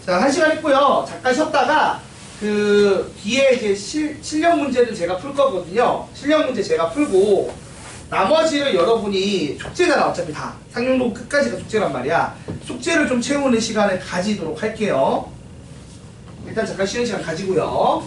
자, 1시간 했고요. 잠깐 쉬었다가 그 뒤에 이제 실력 문제를 제가 풀 거거든요. 실력 문제 제가 풀고 나머지를 여러분이 숙제잖아. 어차피 다 상용 로그 끝까지가 숙제란 말이야. 숙제를 좀 채우는 시간을 가지도록 할게요. 일단 잠깐 쉬는 시간 가지고요.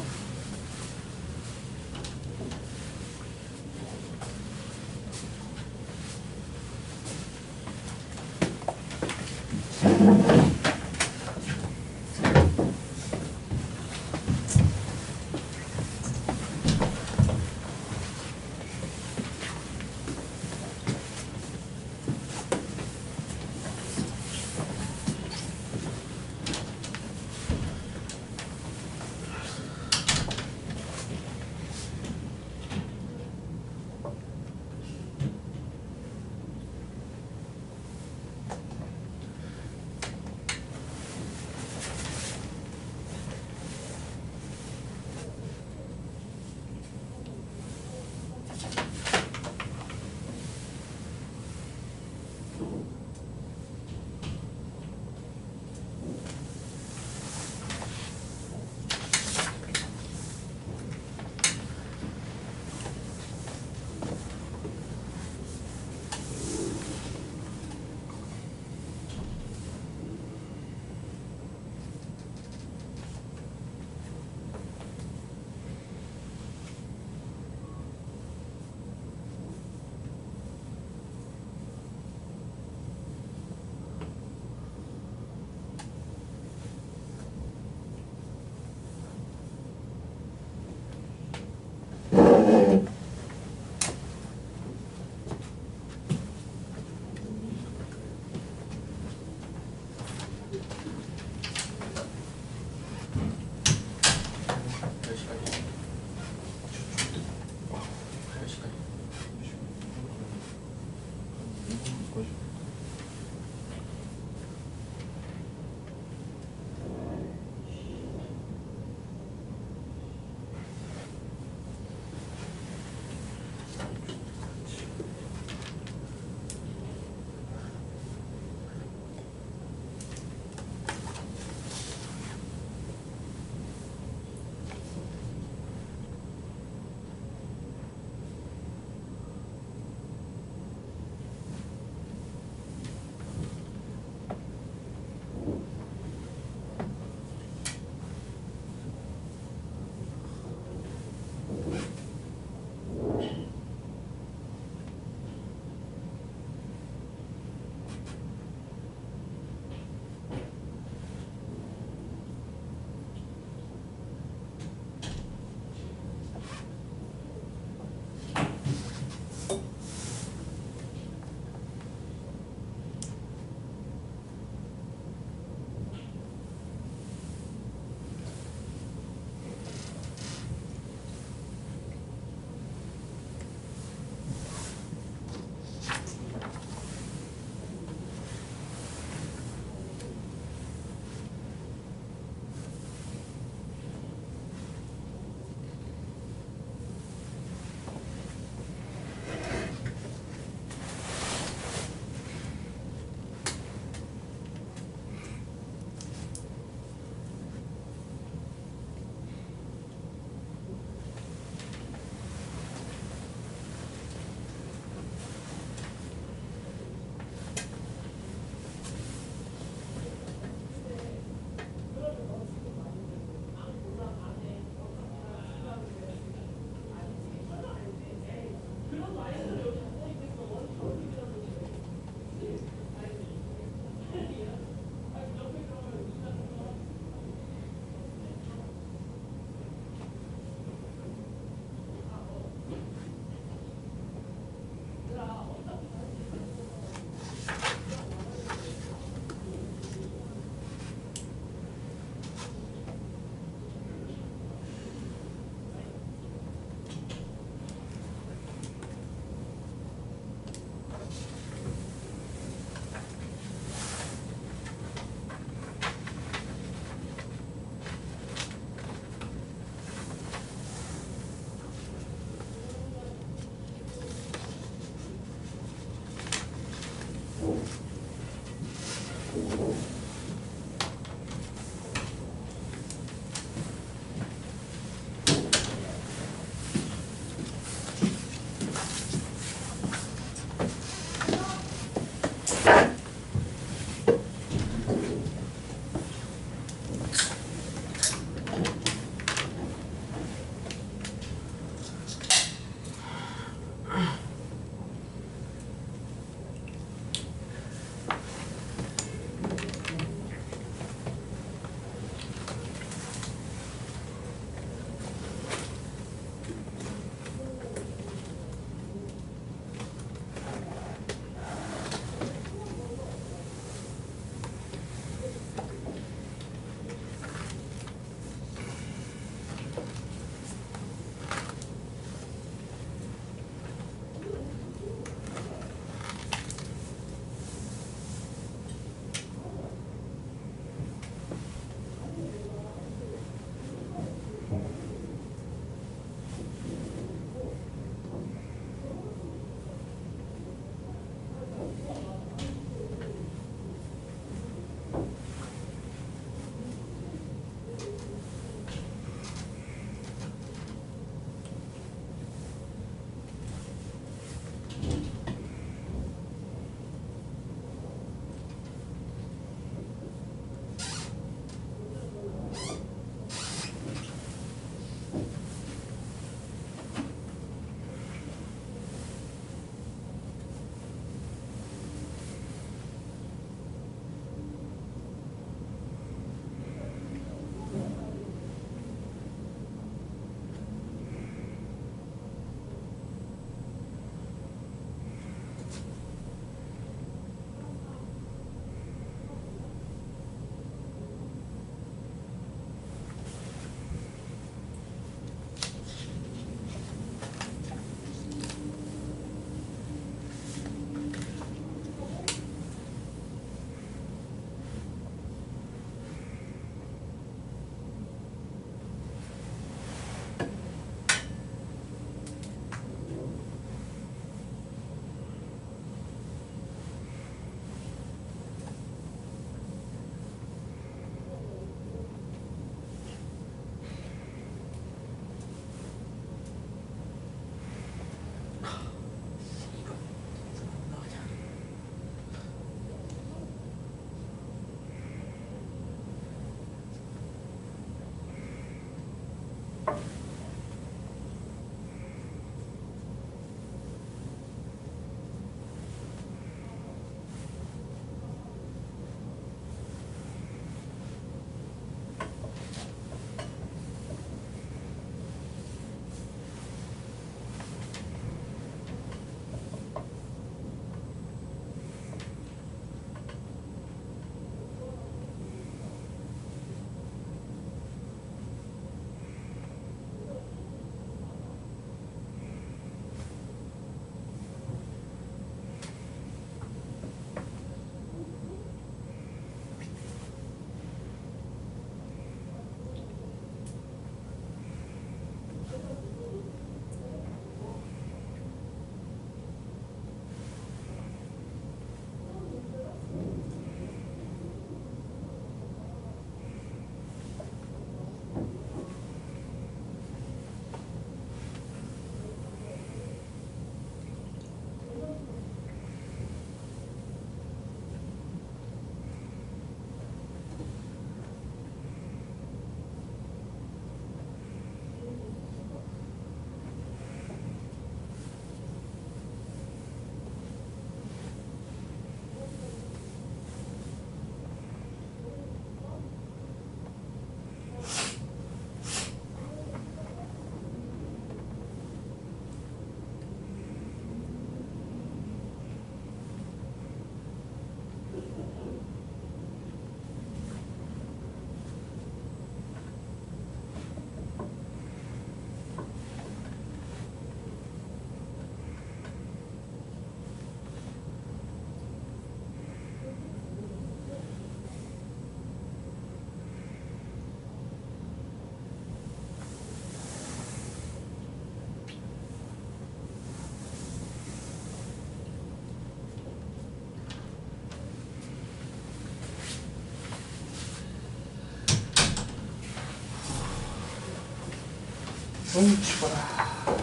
죽어라.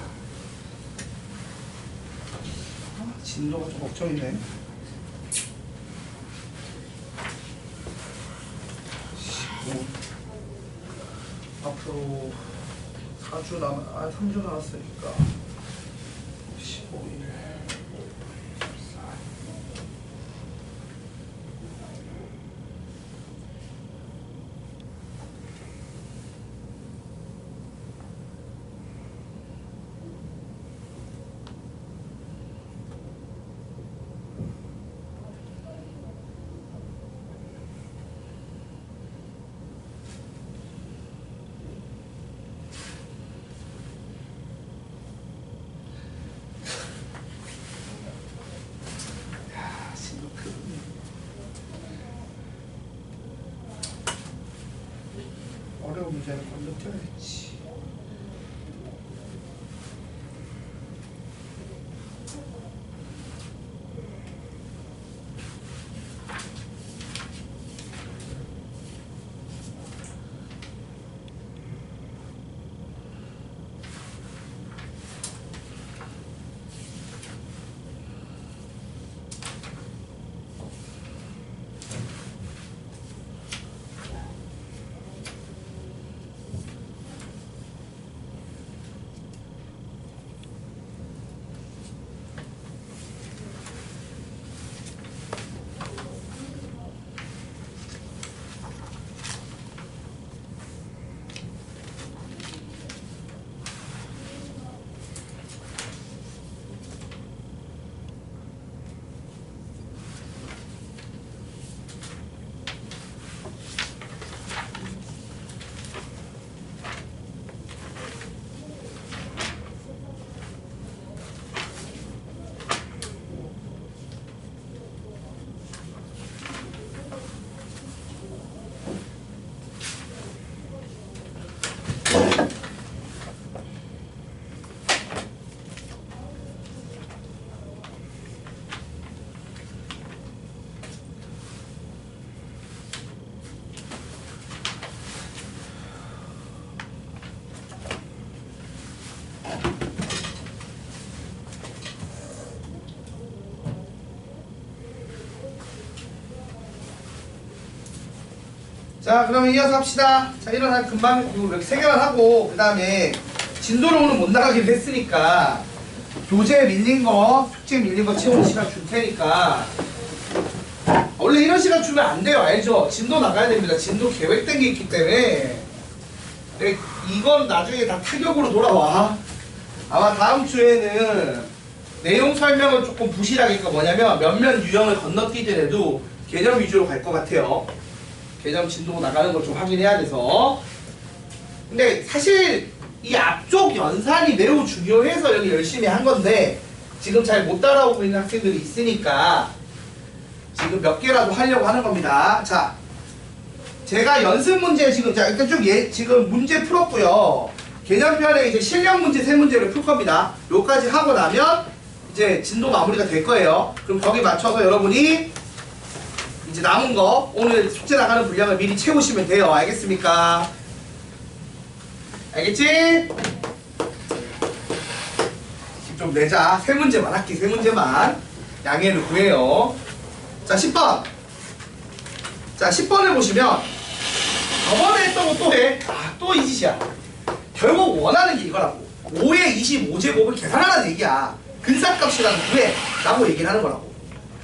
진도가 좀 걱정이네. 15. 앞으로 3주 남았으니까 15일. 어려운 문제는 건너뛰어야겠지. 자, 그러면 이어서 합시다. 자, 일어나 금방 이렇게 3개만 하고 그 다음에 진도로 오늘 못 나가기로 했으니까 교재 밀린 거, 숙제 밀린 거 채우는 시간 줄 테니까 원래 이런 시간 주면 안 돼요. 알죠? 진도 나가야 됩니다. 진도 계획된 게 있기 때문에 근데 이건 나중에 다 타격으로 돌아와. 아마 다음 주에는 내용 설명을 조금 부실하니까 뭐냐면 몇몇 유형을 건너뛰더라도 개념 위주로 갈 것 같아요. 개념 진도 나가는 걸 좀 확인해야 돼서. 근데 사실 이 앞쪽 연산이 매우 중요해서 여기 열심히 한 건데 지금 잘 못 따라오고 있는 학생들이 있으니까 지금 몇 개라도 하려고 하는 겁니다. 자, 제가 연습 문제 지금 자 일단 쭉 지금 문제 풀었고요. 개념편에 이제 실력 문제 3문제를 풀 겁니다. 요까지 하고 나면 이제 진도 마무리가 될 거예요. 그럼 거기 맞춰서 여러분이 이제 남은 거 오늘 숙제 나가는 분량을 미리 채우시면 돼요. 알겠습니까? 알겠지? 좀 내자. 3문제만 할게. 3문제만 양해를 구해요. 자, 10번. 자, 10번을 보시면 저번에 했던 거 또 해. 아, 또 이 짓이야. 결국 원하는 게 이거라고. 5의 25제곱을 계산하라는 얘기야. 근사값이라는 구해 라고 얘기를 하는 거라고.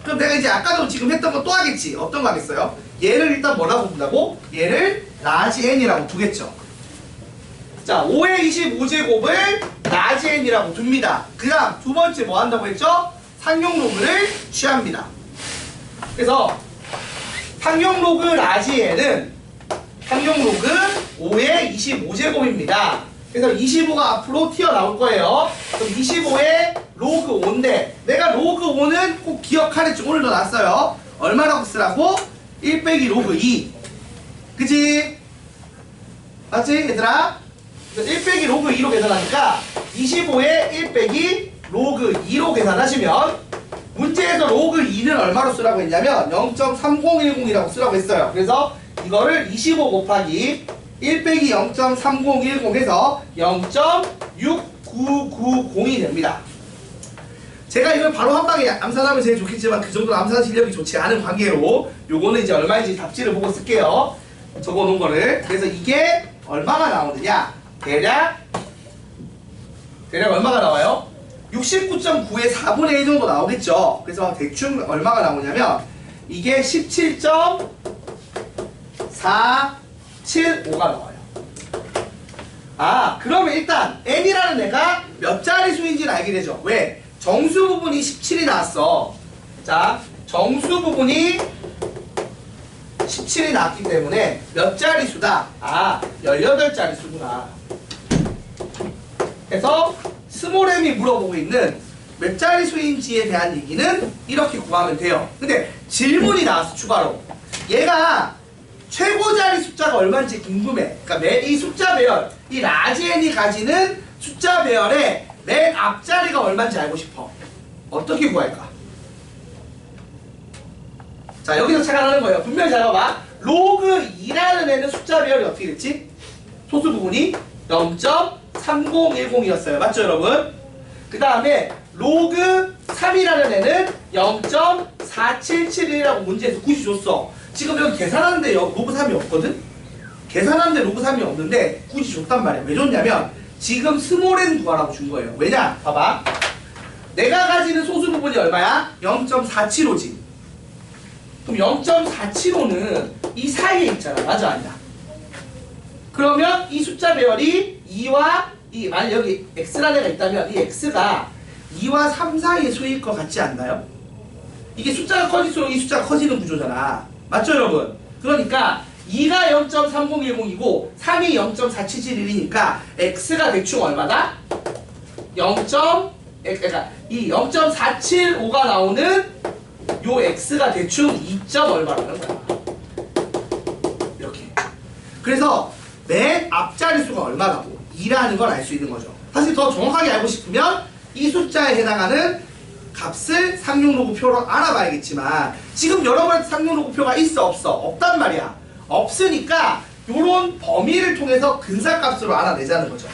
그럼 내가 이제 아까도 지금 했던 거 또 하겠지. 어떤 거 하겠어요? 얘를 일단 뭐라고 본다고? 얘를 라지 n이라고 두겠죠. 자, 5의 25제곱을 라지 n이라고 둡니다. 그 다음 두 번째 뭐 한다고 했죠? 상용 로그를 취합니다. 그래서 상용 로그 라지 n은 상용 로그 5의 25제곱입니다. 그래서 25가 앞으로 튀어나올 거예요. 그럼 25의 로그 5인데 내가 로그 5는 꼭 기억하랬지. 오늘도 났어요. 얼마라고 쓰라고? 1 빼기 로그 2. 그치? 맞지 얘들아? 1 빼기 로그 2로 계산하니까 25에 1 빼기 로그 2로 계산하시면 문제에서 로그 2는 얼마로 쓰라고 했냐면 0.3010이라고 쓰라고 했어요. 그래서 이거를 25 곱하기 1 빼기 0.3010 해서 0.3010 6990이 됩니다. 제가 이걸 바로 한 방에 암산하면 제일 좋겠지만 그 정도 암산 실력이 좋지 않은 관계로 요거는 이제 얼마인지 답지를 보고 쓸게요. 적어 놓은 거를. 그래서 이게 얼마가 나오느냐? 대략 얼마가 나와요? 69.9의 4분의 1 정도 나오겠죠. 그래서 대충 얼마가 나오냐면 이게 17.475가 나와요. 아, 그러면 일단 n이라는 애가 몇 자리 수인지는 알게 되죠. 왜? 정수 부분이 17이 나왔어. 자, 정수 부분이 17이 나왔기 때문에 몇 자리 수다? 아, 18자리 수구나. 그래서 스몰 m이 물어보고 있는 몇 자리 수인지에 대한 얘기는 이렇게 구하면 돼요. 근데 질문이 나왔어, 추가로. 얘가 최고 자리 숫자가 얼마인지 궁금해. 그러니까 이 숫자 배열, 이 라지 n이 가지는 숫자 배열의 맨 앞자리가 얼마인지 알고 싶어. 어떻게 구할까? 자, 여기서 착안하는 거예요. 분명히 잘 봐봐. 로그 2라는 애는 숫자 배열이 어떻게 됐지? 소수 부분이 0.3010이었어요. 맞죠, 여러분? 그 다음에 로그 3이라는 애는 0.4771이라고 문제에서 굳이 줬어. 지금 여기 계산하는데 로그 3이 없거든? 계산하는데 로그 3이 없는데 굳이 줬단 말이야. 왜 줬냐면 지금 스몰 n 구하라고 준 거예요. 왜냐? 봐봐. 내가 가지는 소수 부분이 얼마야? 0.475지. 그럼 0.475는 이 사이에 있잖아. 맞아, 아니야? 그러면 이 숫자 배열이 2와 만약 여기 x라는 애가 있다면 이 x가 2와 3 사이의 수일 것 같지 않나요? 이게 숫자가 커질수록 이 숫자가 커지는 구조잖아. 맞죠, 여러분? 그러니까 2가 0.3010이고 3이 0.4771이니까 x가 대충 얼마다? 그러니까 이 0.475가 나오는 요 x가 대충 2. 얼마라는 거야. 이렇게. 그래서 맨 앞자리 수가 얼마라고 2라는 걸 알 수 있는 거죠. 사실 더 정확하게 알고 싶으면 이 숫자에 해당하는 값을 상용로그표로 알아봐야겠지만 지금 여러분한테 상용로그표가 있어 없어? 없단 말이야. 없으니까 요런 범위를 통해서 근사값으로 알아내자는 거죠.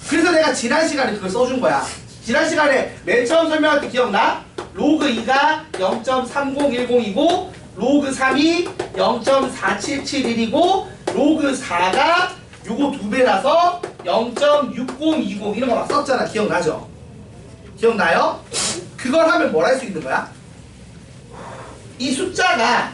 그래서 내가 지난 시간에 그걸 써준 거야. 지난 시간에 맨 처음 설명할 때 기억나? 로그 2가 0.3010이고 로그 3이 0.4771이고 로그 4가 요거 2배라서 0.6020 이런 거 막 썼잖아. 기억나죠? 기억나요? 그걸 하면 뭘 할 수 있는 거야? 이 숫자가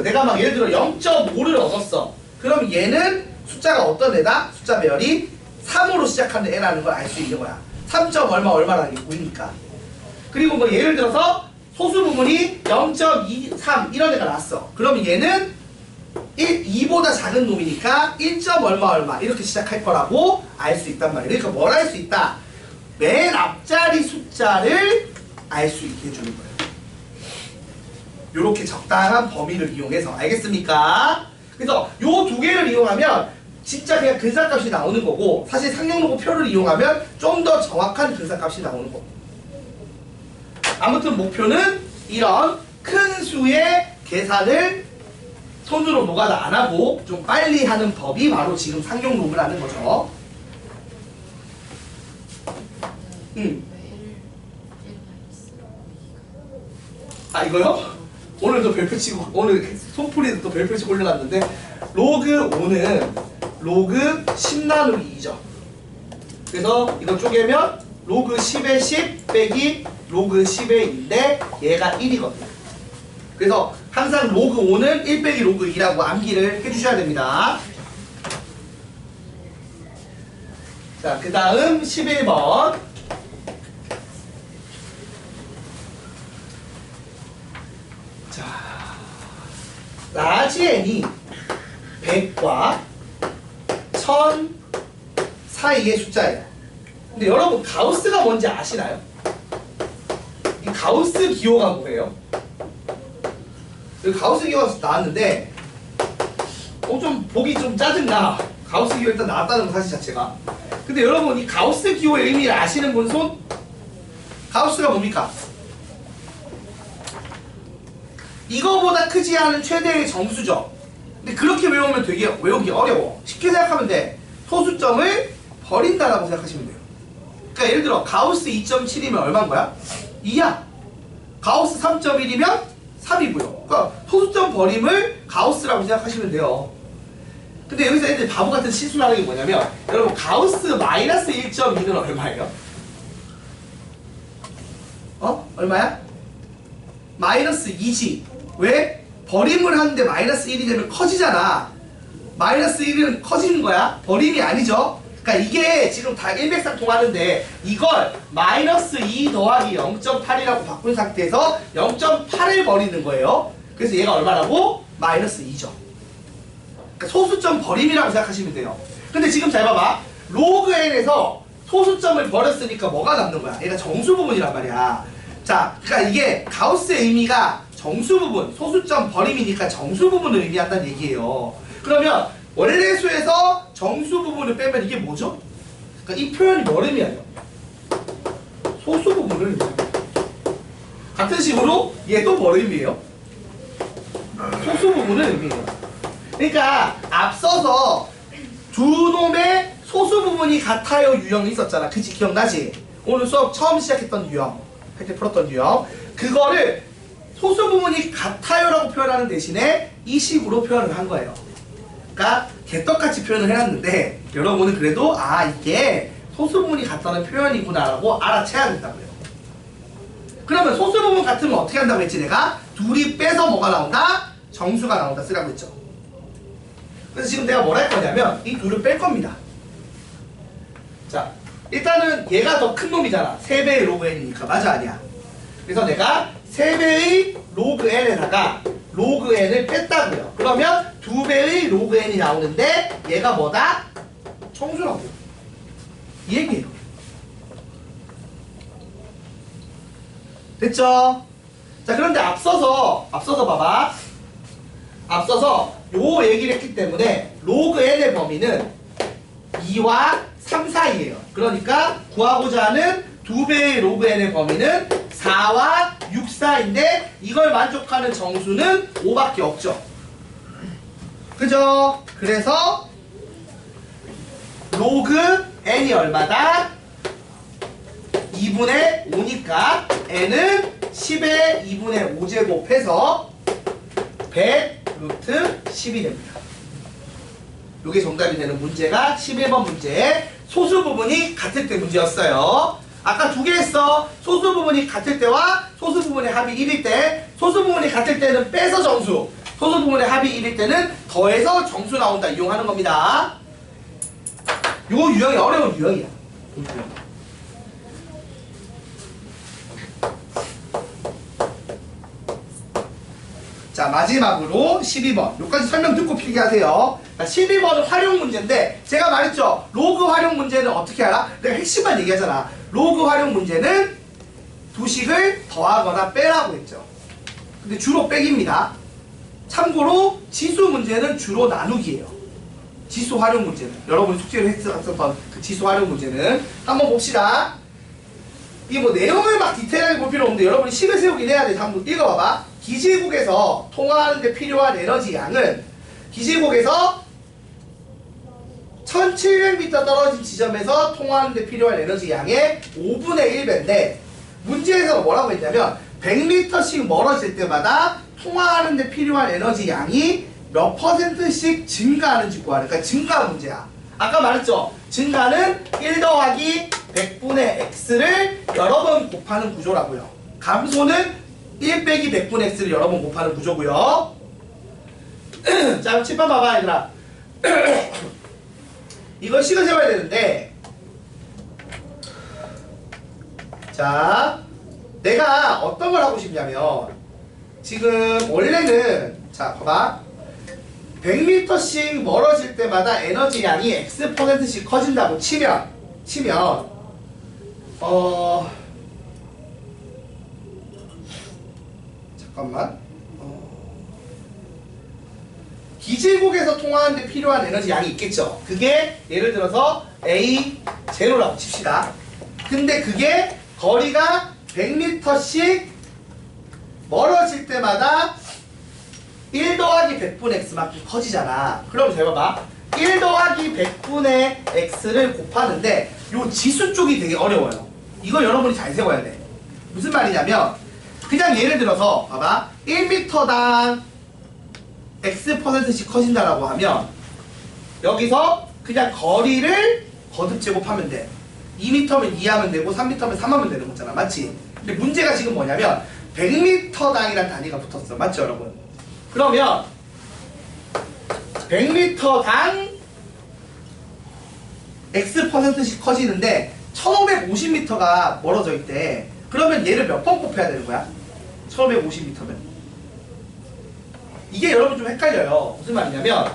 내가 막 예를 들어 0.5를 얻었어. 그럼 얘는 숫자가 어떤 애다? 숫자 배열이 3으로 시작하는 애라는 걸 알 수 있는 거야. 3. 얼마라는 게 보이니까. 그리고 뭐 예를 들어서 소수 부분이 0.23 이런 애가 났어. 그럼 얘는 2보다 작은 놈이니까 1. 얼마 이렇게 시작할 거라고 알 수 있단 말이야. 그러니까 뭘 알 수 있다? 맨 앞자리 숫자를 알 수 있게 해주는 거예요. 요렇게 적당한 범위를 이용해서. 알겠습니까? 그래서 요 두 개를 이용하면 진짜 그냥 근사값이 나오는 거고 사실 상용로그 표를 이용하면 좀 더 정확한 근사값이 나오는 거고. 아무튼 목표는 이런 큰 수의 계산을 손으로 노가다 안 하고 좀 빨리 하는 법이 바로 지금 상용로그라는 거죠. 아, 이거요? 오늘도 별표 치고 오늘 손풀이도 또 별표 치고 올려놨는데 로그 5는 로그 10 나누기 2죠. 그래서 이거 쪼개면 로그 10의 10 빼기 로그 10의 2인데 얘가 1이거든요. 그래서 항상 로그 5는 1 빼기 로그 2라고 암기를 해주셔야 됩니다. 자, 그 다음 11번. 자, 라지 n이 100과 1000 사이의 숫자예요. 근데 여러분 가우스가 뭔지 아시나요? 이 가우스 기호가 뭐예요? 여기 가우스 기호가 나왔는데 좀 보기 좀 짜증나. 가우스 기호 일단 나왔다는 거 사실 자체가. 근데 여러분 이 가우스 기호의 의미를 아시는 분 손? 가우스가 뭡니까? 이거보다 크지 않은 최대의 정수죠. 근데 그렇게 외우면 되게 외우기 어려워. 쉽게 생각하면 돼. 소수점을 버린다라고 생각하시면 돼요. 그러니까 예를 들어 가우스 2.7이면 얼마인 거야? 2야. 가우스 3.1이면 3이고요. 그러니까 소수점 버림을 가우스라고 생각하시면 돼요. 근데 여기서 애들 바보 같은 실수를 하는 게 뭐냐면 여러분 가우스 마이너스 1.2는 얼마예요? 얼마야? 마이너스 2지. 왜? 버림을 하는데 마이너스 1이 되면 커지잖아. 마이너스 1은 커지는 거야. 버림이 아니죠. 그러니까 이게 지금 다 일맥상통하는데 이걸 마이너스 2 더하기 0.8이라고 바꾼 상태에서 0.8을 버리는 거예요. 그래서 얘가 얼마라고? 마이너스 2죠. 그러니까 소수점 버림이라고 생각하시면 돼요. 근데 지금 잘 봐봐. 로그 n에서 소수점을 버렸으니까 뭐가 남는 거야? 얘가 정수 부분이란 말이야. 자, 그러니까 이게 가우스의 의미가 정수 부분, 소수점 버림이니까 정수 부분을 의미한다는 얘기예요. 그러면 원래 수에서 정수 부분을 빼면 이게 뭐죠? 그러니까 이 표현이 뭘 의미하죠? 소수 부분을 의미합니다. 같은 식으로 얘도 뭘 의미해요? 소수 부분을 의미해요. 그러니까 앞서서 두 놈의 소수 부분이 같아요 유형이 있었잖아. 그치? 기억나지? 오늘 수업 처음 시작했던 유형, 할 때 풀었던 유형. 그거를 소수 부분이 같아요라고 표현하는 대신에 이 식으로 표현을 한 거예요. 그러니까 개떡같이 표현을 해놨는데 여러분은 그래도 아 이게 소수 부분이 같다는 표현이구나라고 알아채야 된다고요. 그러면 소수 부분 같으면 어떻게 한다고 했지 내가? 둘이 빼서 뭐가 나온다? 정수가 나온다 쓰라고 했죠. 그래서 지금 내가 뭘 할 거냐면 이 둘을 뺄 겁니다. 자, 일단은 얘가 더 큰 놈이잖아. 3배의 로그 n이니까. 맞아 아니야? 그래서 내가 3배의 로그 n에다가 로그 n을 뺐다고요. 그러면 2배의 로그 n이 나오는데 얘가 뭐다? 정수라고. 이 얘기예요. 됐죠? 자, 그런데 앞서서 봐봐. 앞서서 요 얘기를 했기 때문에 로그 n의 범위는 2와 3 사이예요. 그러니까 구하고자 하는 2배의 로그 n의 범위는 4와 6 사이인데 이걸 만족하는 정수는 5밖에 없죠. 그죠? 그래서 로그 n이 얼마다? 2분의 5니까 n은 10의 2분의 5제곱해서 100 루트 10이 됩니다. 이게 정답이 되는 문제가 11번 문제. 소수 부분이 같을 때 문제였어요. 아까 두 개 했어. 소수 부분이 같을 때와 소수 부분의 합이 1일 때. 소수 부분이 같을 때는 빼서 정수, 소수 부분의 합이 1일 때는 더해서 정수 나온다. 이용하는 겁니다. 요 유형이 어려운 유형이야. 자, 마지막으로 12번. 여기까지 설명 듣고 필기하세요. 12번은 활용 문제인데 제가 말했죠. 로그 활용 문제는 어떻게 알아? 내가 핵심만 얘기하잖아. 로그 활용 문제는 두 식을 더하거나 빼라고 했죠. 근데 주로 빼기입니다. 참고로 지수 문제는 주로 나누기예요. 지수 활용 문제는. 여러분이 숙제를 했었던 그 지수 활용 문제는. 한번 봅시다. 이 뭐 내용을 막 디테일하게 볼 필요 없는데 여러분이 식을 세우긴 해야 돼. 한번 읽어봐봐. 기지국에서 통화하는 데 필요한 에너지 양은 기지국에서 1700m 떨어진 지점에서 통화하는 데 필요한 에너지 양의 5분의 1배인데 문제에서 뭐라고 했냐면 100m씩 멀어질 때마다 통화하는 데 필요한 에너지 양이 몇 %씩 증가하는지 구하는, 그러니까 증가 문제야. 아까 말했죠. 증가는 1 더하기 100분의 x를 여러 번 곱하는 구조라고요. 감소는 1 빼기 100분의 x를 여러 번 곱하는 구조고요. 자, 칠판 봐봐 얘들아. 이걸 식을 세워야 되는데 자, 내가 어떤 걸 하고 싶냐면 지금 원래는 자 봐봐 100m씩 멀어질 때마다 에너지 양이 x%씩 커진다고 치면 잠깐만 기지국에서 통화하는 데 필요한 에너지 양이 있겠죠. 그게 예를 들어서 A0라고 칩시다. 근데 그게 거리가 100m씩 멀어질 때마다 1 더하기 100분의 x만큼 커지잖아. 그럼 잘 봐봐. 1 더하기 100분의 x를 곱하는데 요 지수 쪽이 되게 어려워요. 이거 여러분이 잘 세워야 돼. 무슨 말이냐면 그냥 예를 들어서 봐봐 1m당 x%씩 커진다라고 하면 여기서 그냥 거리를 거듭 제곱하면 돼. 2m면 2하면 되고 3m면 3하면 되는 거잖아. 맞지? 근데 문제가 지금 뭐냐면 100m당이라는 단위가 붙었어. 맞죠 여러분? 그러면 100m당 x%씩 커지는데 1550m가 멀어져 있대. 그러면 얘를 몇 번 곱해야 되는 거야? 1550m면 이게 여러분 좀 헷갈려요. 무슨 말이냐면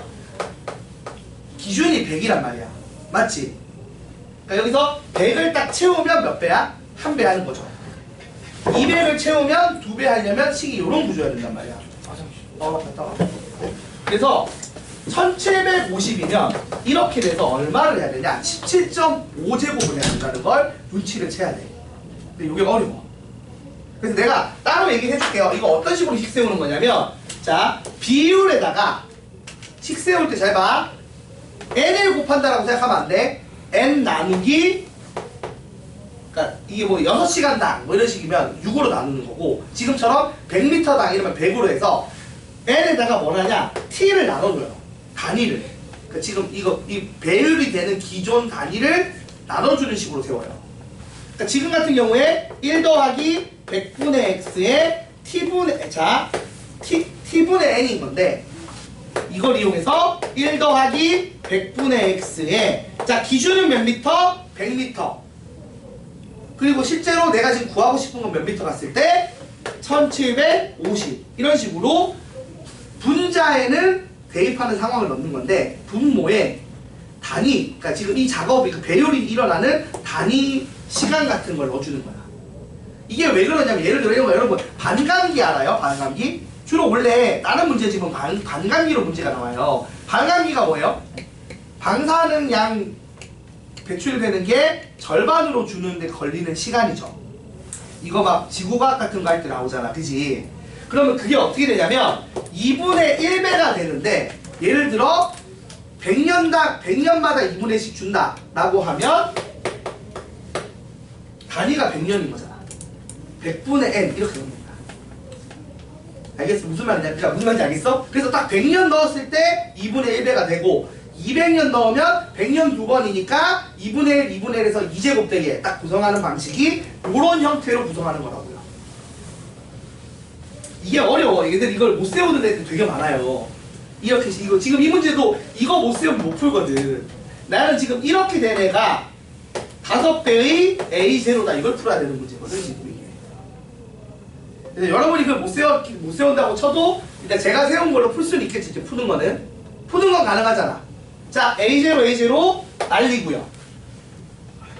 기준이 100이란 말이야. 맞지? 그러니까 여기서 100을 딱 채우면 몇 배야? 한 배 하는 거죠. 200을 채우면 2배 하려면 식이 이런 구조여야 된단 말이야. 갔다 와. 그래서 1750이면 이렇게 돼서 얼마를 해야 되냐? 17.5제곱을 해야 된다는 걸 눈치를 채야 돼. 근데 이게 어려워. 그래서 내가 따로 얘기해 줄게요. 이거 어떤 식으로 식 세우는 거냐면 자, 비율에다가 식 세울 때 잘 봐. n을 곱한다라고 생각하면 안 돼. n 나누기 그러니까 이게 뭐 6시간당 뭐 이런 식이면 6으로 나누는 거고 지금처럼 100m당 이러면 100으로 해서 n에다가 뭘 하냐? t를 나눠줘요. 단위를. 그러니까 지금 이 배율이 되는 기존 단위를 나눠주는 식으로 세워요. 그러니까 지금 같은 경우에 1 더하기 100분의 x에 t분의 n인 건데 이걸 이용해서 1 더하기 100분의 x에 자 기준은 몇 미터? 100m. 그리고 실제로 내가 지금 구하고 싶은 건 몇 미터 갔을 때 1750 이런 식으로 분자에는 대입하는 상황을 넣는 건데 분모에 단위 그러니까 지금 이 작업이 그 배율이 일어나는 단위 시간 같은 걸 넣어주는 거야. 이게 왜 그러냐면 예를 들어 이런 거 여러분 반감기 알아요? 반감기? 주로 원래 다른 문제 지금 반감기로 문제가 나와요. 반감기가 뭐예요? 방사능 배출되는 게 절반으로 주는데 걸리는 시간이죠. 이거 막 지구과학 같은 거 할 때 나오잖아. 그지? 그러면 그게 어떻게 되냐면 2분의 1배가 되는데 예를 들어 100년마다 2분의 1씩 준다 라고 하면 단위가 100년인 거잖아. 100분의 n 이렇게 되는 거야. 알겠어? 무슨 말이냐? 그러니까 무슨 말인지 알겠어? 그래서 딱 100년 넣었을 때 2분의 1배가 되고 200년 넣으면 100년 2번이니까 2분의 1, 2분의 1에서 2제곱 되게 딱 구성하는 방식이 이런 형태로 구성하는 거라고요. 이게 어려워. 얘들 이걸 못 세우는 애들 되게 많아요. 이렇게 이거 지금 이 문제도 이거 못 세우면 못 풀거든. 나는 지금 이렇게 된 애가 5배의 A0다 이걸 풀어야 되는 문제거든 지금 이게. 그래서 여러분이 그걸 못 세운다고 쳐도 일단 제가 세운 걸로 풀 수는 있겠지. 이제 푸는 건 가능하잖아. 자 A0 날리고요.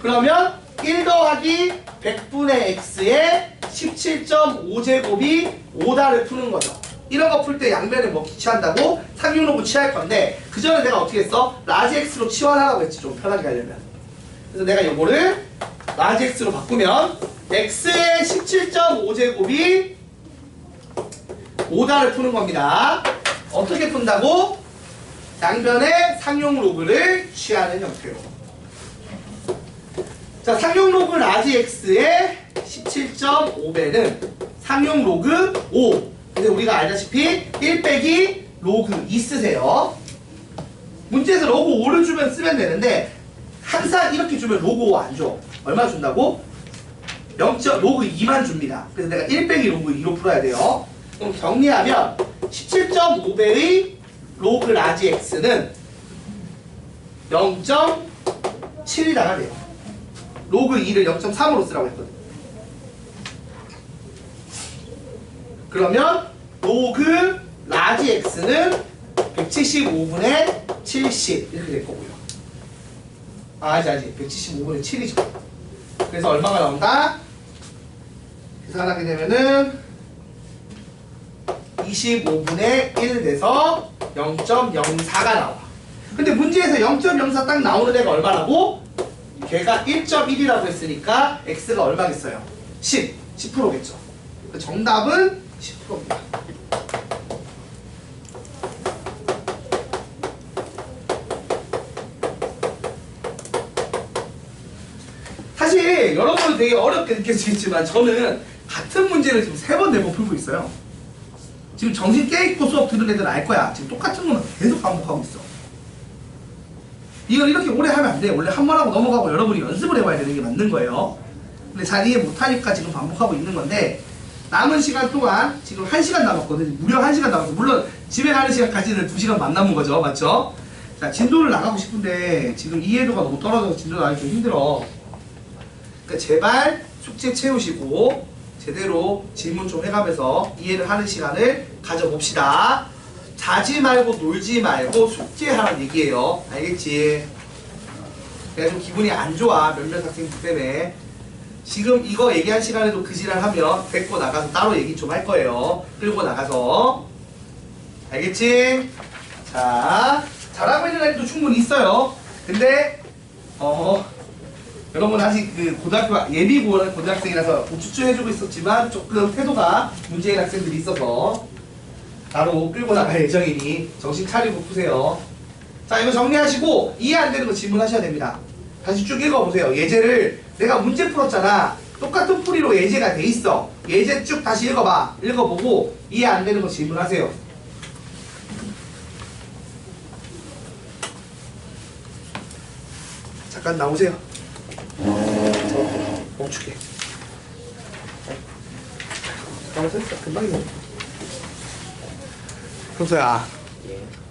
그러면 1 더하기 100분의 x에 17.5제곱이 5다를 푸는 거죠. 이런 거 풀 때 양변에 뭐 취한다고 상용로그 취할 건데 그 전에 내가 어떻게 했어? 라지 x로 치환하라고 했지. 좀 편하게 하려면. 그래서 내가 이거를 라지 x로 바꾸면 x의 17.5제곱이 5다를 푸는 겁니다. 어떻게 푼다고? 양변에 상용 로그를 취하는 형태로. 자, 상용 로그 라지 x의 17.5배는 상용 로그 5. 근데 우리가 알다시피 1 빼기 로그 2 쓰세요. 문제에서 로그 5를 주면 쓰면 되는데 항상 이렇게 주면 로그 5 안 줘. 얼마 준다고? 0. 로그 2만 줍니다. 그래서 내가 1 빼기 로그 2로 풀어야 돼요. 그럼 정리하면 17.5배의 로그 라지 x는 0.7이다가 돼요. 로그 2를 0.3으로 쓰라고 했거든. 그러면 로그 라지 x는 175분의 70 이렇게 될 거고요. 아니지 175분의 7이죠. 그래서 얼마가 나온다? 계산하게 되면은 25분의 1 돼서 0.04가 나와. 근데 문제에서 0.04 딱 나오는 애가 얼마라고? 걔가 1.1이라고 했으니까 x가 얼마겠어요? 10%겠죠. 정답은 10%입니다. 근데 여러분은 되게 어렵게 느껴지겠지만 저는 같은 문제를 지금 3번, 4번 풀고 있어요. 지금 정신 깨있고 수업 들은 애들 알 거야. 지금 똑같은 거는 계속 반복하고 있어. 이걸 이렇게 오래 하면 안 돼. 원래 한 번 하고 넘어가고 여러분이 연습을 해봐야 되는 게 맞는 거예요. 근데 잘 이해 못하니까 지금 반복하고 있는 건데 남은 시간 동안 지금 1시간 남았거든. 무려 1시간 남았어. 물론 집에 가는 시간까지는 2시간 만 남은 거죠. 맞죠? 자, 진도를 나가고 싶은데 지금 이해도가 너무 떨어져서 진도 나가기 좀 힘들어. 그러니까 제발 숙제 채우시고 제대로 질문 좀 해가면서 이해를 하는 시간을 가져봅시다. 자지 말고 놀지 말고 숙제하라는 얘기예요. 알겠지? 내가 좀 기분이 안 좋아. 몇몇 학생들 때문에. 지금 이거 얘기한 시간에도 그 지랄 하면 데리고 나가서 따로 얘기 좀 할 거예요. 끌고 나가서. 알겠지? 자, 잘하고 있는 애들도 충분히 있어요. 근데 여러분 아직 그 고등학교 예비 고등학생이라서 우쭈쭈 해주고 있었지만 조금 태도가 문제인 학생들이 있어서 바로 끌고 나갈 예정이니 정신 차리고 푸세요. 자, 이거 정리하시고 이해 안 되는 거 질문하셔야 됩니다. 다시 쭉 읽어보세요. 예제를 내가 문제 풀었잖아. 똑같은 풀이로 예제가 돼 있어. 예제 쭉 다시 읽어봐. 읽어보고 이해 안 되는 거 질문하세요. 잠깐 나오세요. 멈추게. 잠깐만 서 있어. 금방이네. 평소야. 예.